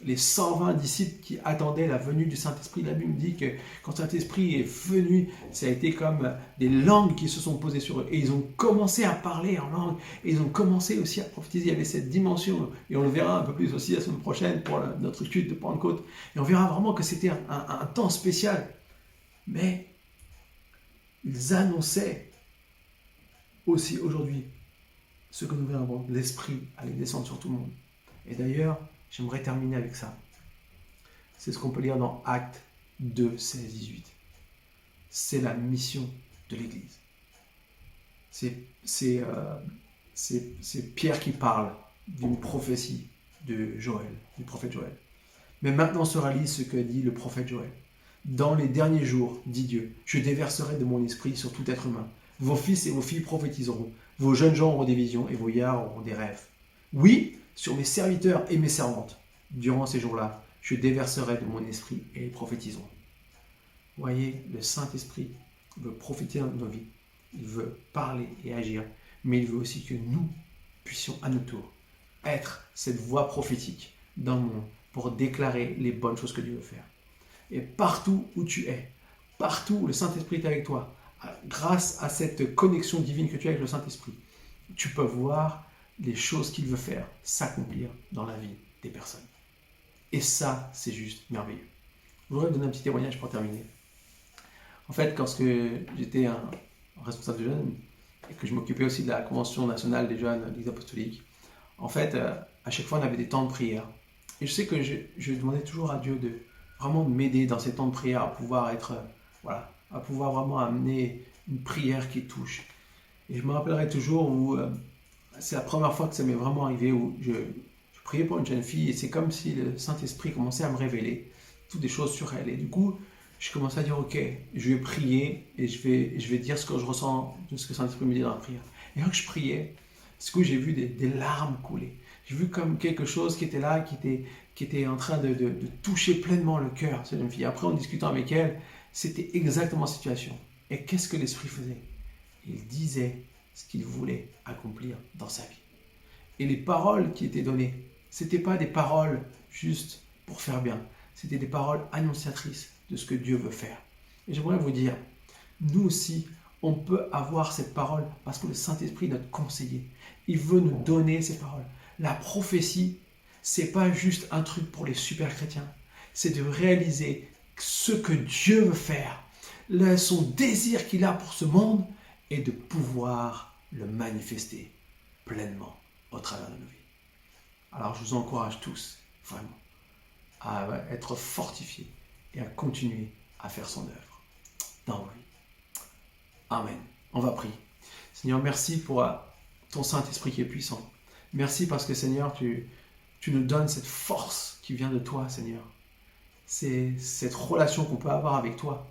les 120 disciples qui attendaient la venue du Saint-Esprit. La Bible dit que quand le Saint-Esprit est venu, ça a été comme des langues qui se sont posées sur eux. Et ils ont commencé à parler en langue. Et ils ont commencé aussi à prophétiser. Il y avait cette dimension. Et on le verra un peu plus aussi la semaine prochaine pour notre culte de Pentecôte. Et on verra vraiment que c'était un temps spécial. Mais ils annonçaient aussi aujourd'hui ce que nous verrons. L'Esprit allait descendre sur tout le monde. Et d'ailleurs, j'aimerais terminer avec ça. C'est ce qu'on peut lire dans Actes 2, 16, 18. C'est la mission de l'Église. C'est Pierre qui parle d'une prophétie de Joël, du prophète Joël. Mais maintenant se réalise ce que dit le prophète Joël. Dans les derniers jours, dit Dieu, je déverserai de mon esprit sur tout être humain. Vos fils et vos filles prophétiseront. Vos jeunes gens auront des visions et vos vieillards auront des rêves. Oui, sur mes serviteurs et mes servantes, durant ces jours-là, je déverserai de mon esprit et ils prophétiseront. Voyez, le Saint-Esprit veut profiter dans nos vies. Il veut parler et agir, mais il veut aussi que nous puissions à notre tour être cette voix prophétique dans le monde pour déclarer les bonnes choses que Dieu veut faire. Et partout où tu es, partout où le Saint-Esprit est avec toi, grâce à cette connexion divine que tu as avec le Saint-Esprit, tu peux voir les choses qu'il veut faire s'accomplir dans la vie des personnes. Et ça, c'est juste merveilleux. Je voudrais vous donner un petit témoignage pour terminer. En fait, lorsque j'étais un responsable de jeunes et que je m'occupais aussi de la Convention nationale des jeunes de l'Église apostolique, en fait, à chaque fois, on avait des temps de prière. Et je sais que je demandais toujours à Dieu de vraiment m'aider dans ces temps de prière à pouvoir être, à pouvoir vraiment amener une prière qui touche. Et je me rappellerai toujours où c'est la première fois que ça m'est vraiment arrivé, où je priais pour une jeune fille et c'est comme si le Saint-Esprit commençait à me révéler toutes des choses sur elle. Et du coup, je commençais à dire, ok, je vais prier et je vais dire ce que je ressens, de ce que le Saint-Esprit me dit dans la prière. Et quand je priais, du coup, j'ai vu des larmes couler. J'ai vu comme quelque chose qui était là, qui était en train de toucher pleinement le cœur de cette jeune fille. Après, en discutant avec elle, c'était exactement la situation. Et qu'est-ce que l'Esprit faisait? Il disait ce qu'il voulait accomplir dans sa vie. Et les paroles qui étaient données, ce n'étaient pas des paroles juste pour faire bien. C'était des paroles annonciatrices de ce que Dieu veut faire. Et j'aimerais vous dire, nous aussi, on peut avoir cette parole parce que le Saint-Esprit est notre conseiller. Il veut nous donner ces paroles. La prophétie, c'est pas juste un truc pour les super chrétiens. C'est de réaliser ce que Dieu veut faire, son désir qu'il a pour ce monde et de pouvoir le manifester pleinement au travers de nos vies. Alors je vous encourage tous, vraiment, à être fortifiés et à continuer à faire son œuvre dans vos vies. Amen. On va prier. Seigneur, merci pour ton Saint-Esprit qui est puissant. Merci parce que Seigneur, tu nous donnes cette force qui vient de toi, Seigneur. C'est cette relation qu'on peut avoir avec toi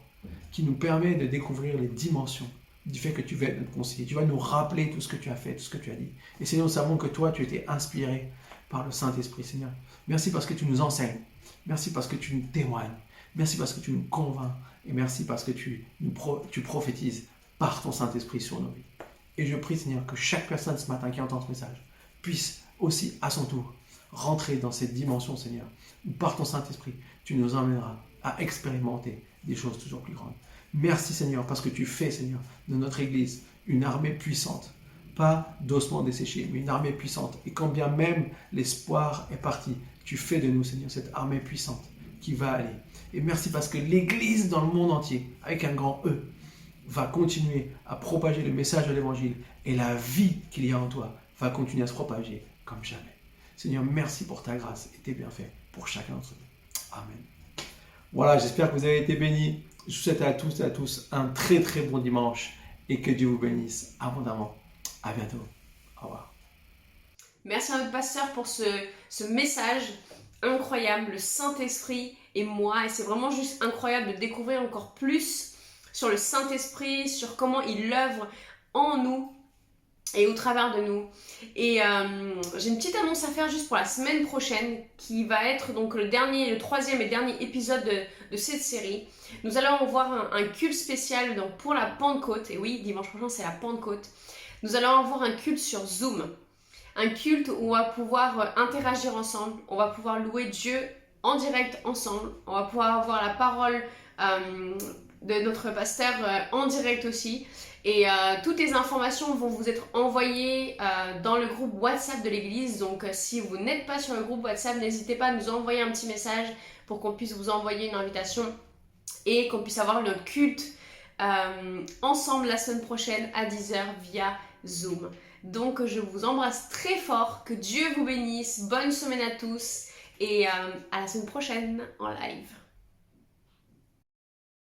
qui nous permet de découvrir les dimensions du fait que tu vas être notre conseiller. Tu vas nous rappeler tout ce que tu as fait, tout ce que tu as dit. Et Seigneur, nous savons que toi, tu étais inspiré par le Saint-Esprit, Seigneur. Merci parce que tu nous enseignes. Merci parce que tu nous témoignes. Merci parce que tu nous convaincs. Et merci parce que tu prophétises par ton Saint-Esprit sur nos vies. Et je prie, Seigneur, que chaque personne ce matin qui entend ce message puisse aussi, à son tour, rentrer dans cette dimension, Seigneur, où par ton Saint-Esprit, tu nous emmèneras à expérimenter des choses toujours plus grandes. Merci, Seigneur, parce que tu fais, Seigneur, de notre Église une armée puissante. Pas d'ossements desséchés, mais une armée puissante. Et quand bien même l'espoir est parti, tu fais de nous, Seigneur, cette armée puissante qui va aller. Et merci parce que l'Église dans le monde entier, avec un grand E, va continuer à propager le message de l'Évangile. Et la vie qu'il y a en toi va continuer à se propager comme jamais. Seigneur, merci pour ta grâce et tes bienfaits pour chacun d'entre nous. Amen. Voilà, j'espère que vous avez été bénis. Je vous souhaite à tous et à tous un très très bon dimanche et que Dieu vous bénisse abondamment. À bientôt. Au revoir. Merci à notre pasteur pour ce message incroyable, le Saint-Esprit et moi. Et c'est vraiment juste incroyable de découvrir encore plus sur le Saint-Esprit, sur comment il œuvre en nous et au travers de nous. Et j'ai une petite annonce à faire juste pour la semaine prochaine qui va être donc le troisième et dernier épisode de cette série. Nous allons avoir un culte spécial donc pour la Pentecôte. Et oui, dimanche prochain c'est la Pentecôte. Nous allons avoir un culte sur Zoom. un culte où on va pouvoir interagir ensemble, on va pouvoir louer Dieu en direct ensemble, on va pouvoir avoir la parole de notre pasteur en direct aussi. Et toutes les informations vont vous être envoyées dans le groupe WhatsApp de l'église. Donc si vous n'êtes pas sur le groupe WhatsApp, n'hésitez pas à nous envoyer un petit message pour qu'on puisse vous envoyer une invitation et qu'on puisse avoir notre culte ensemble la semaine prochaine à 10h via Zoom. Donc je vous embrasse très fort, que Dieu vous bénisse, bonne semaine à tous et à la semaine prochaine en live.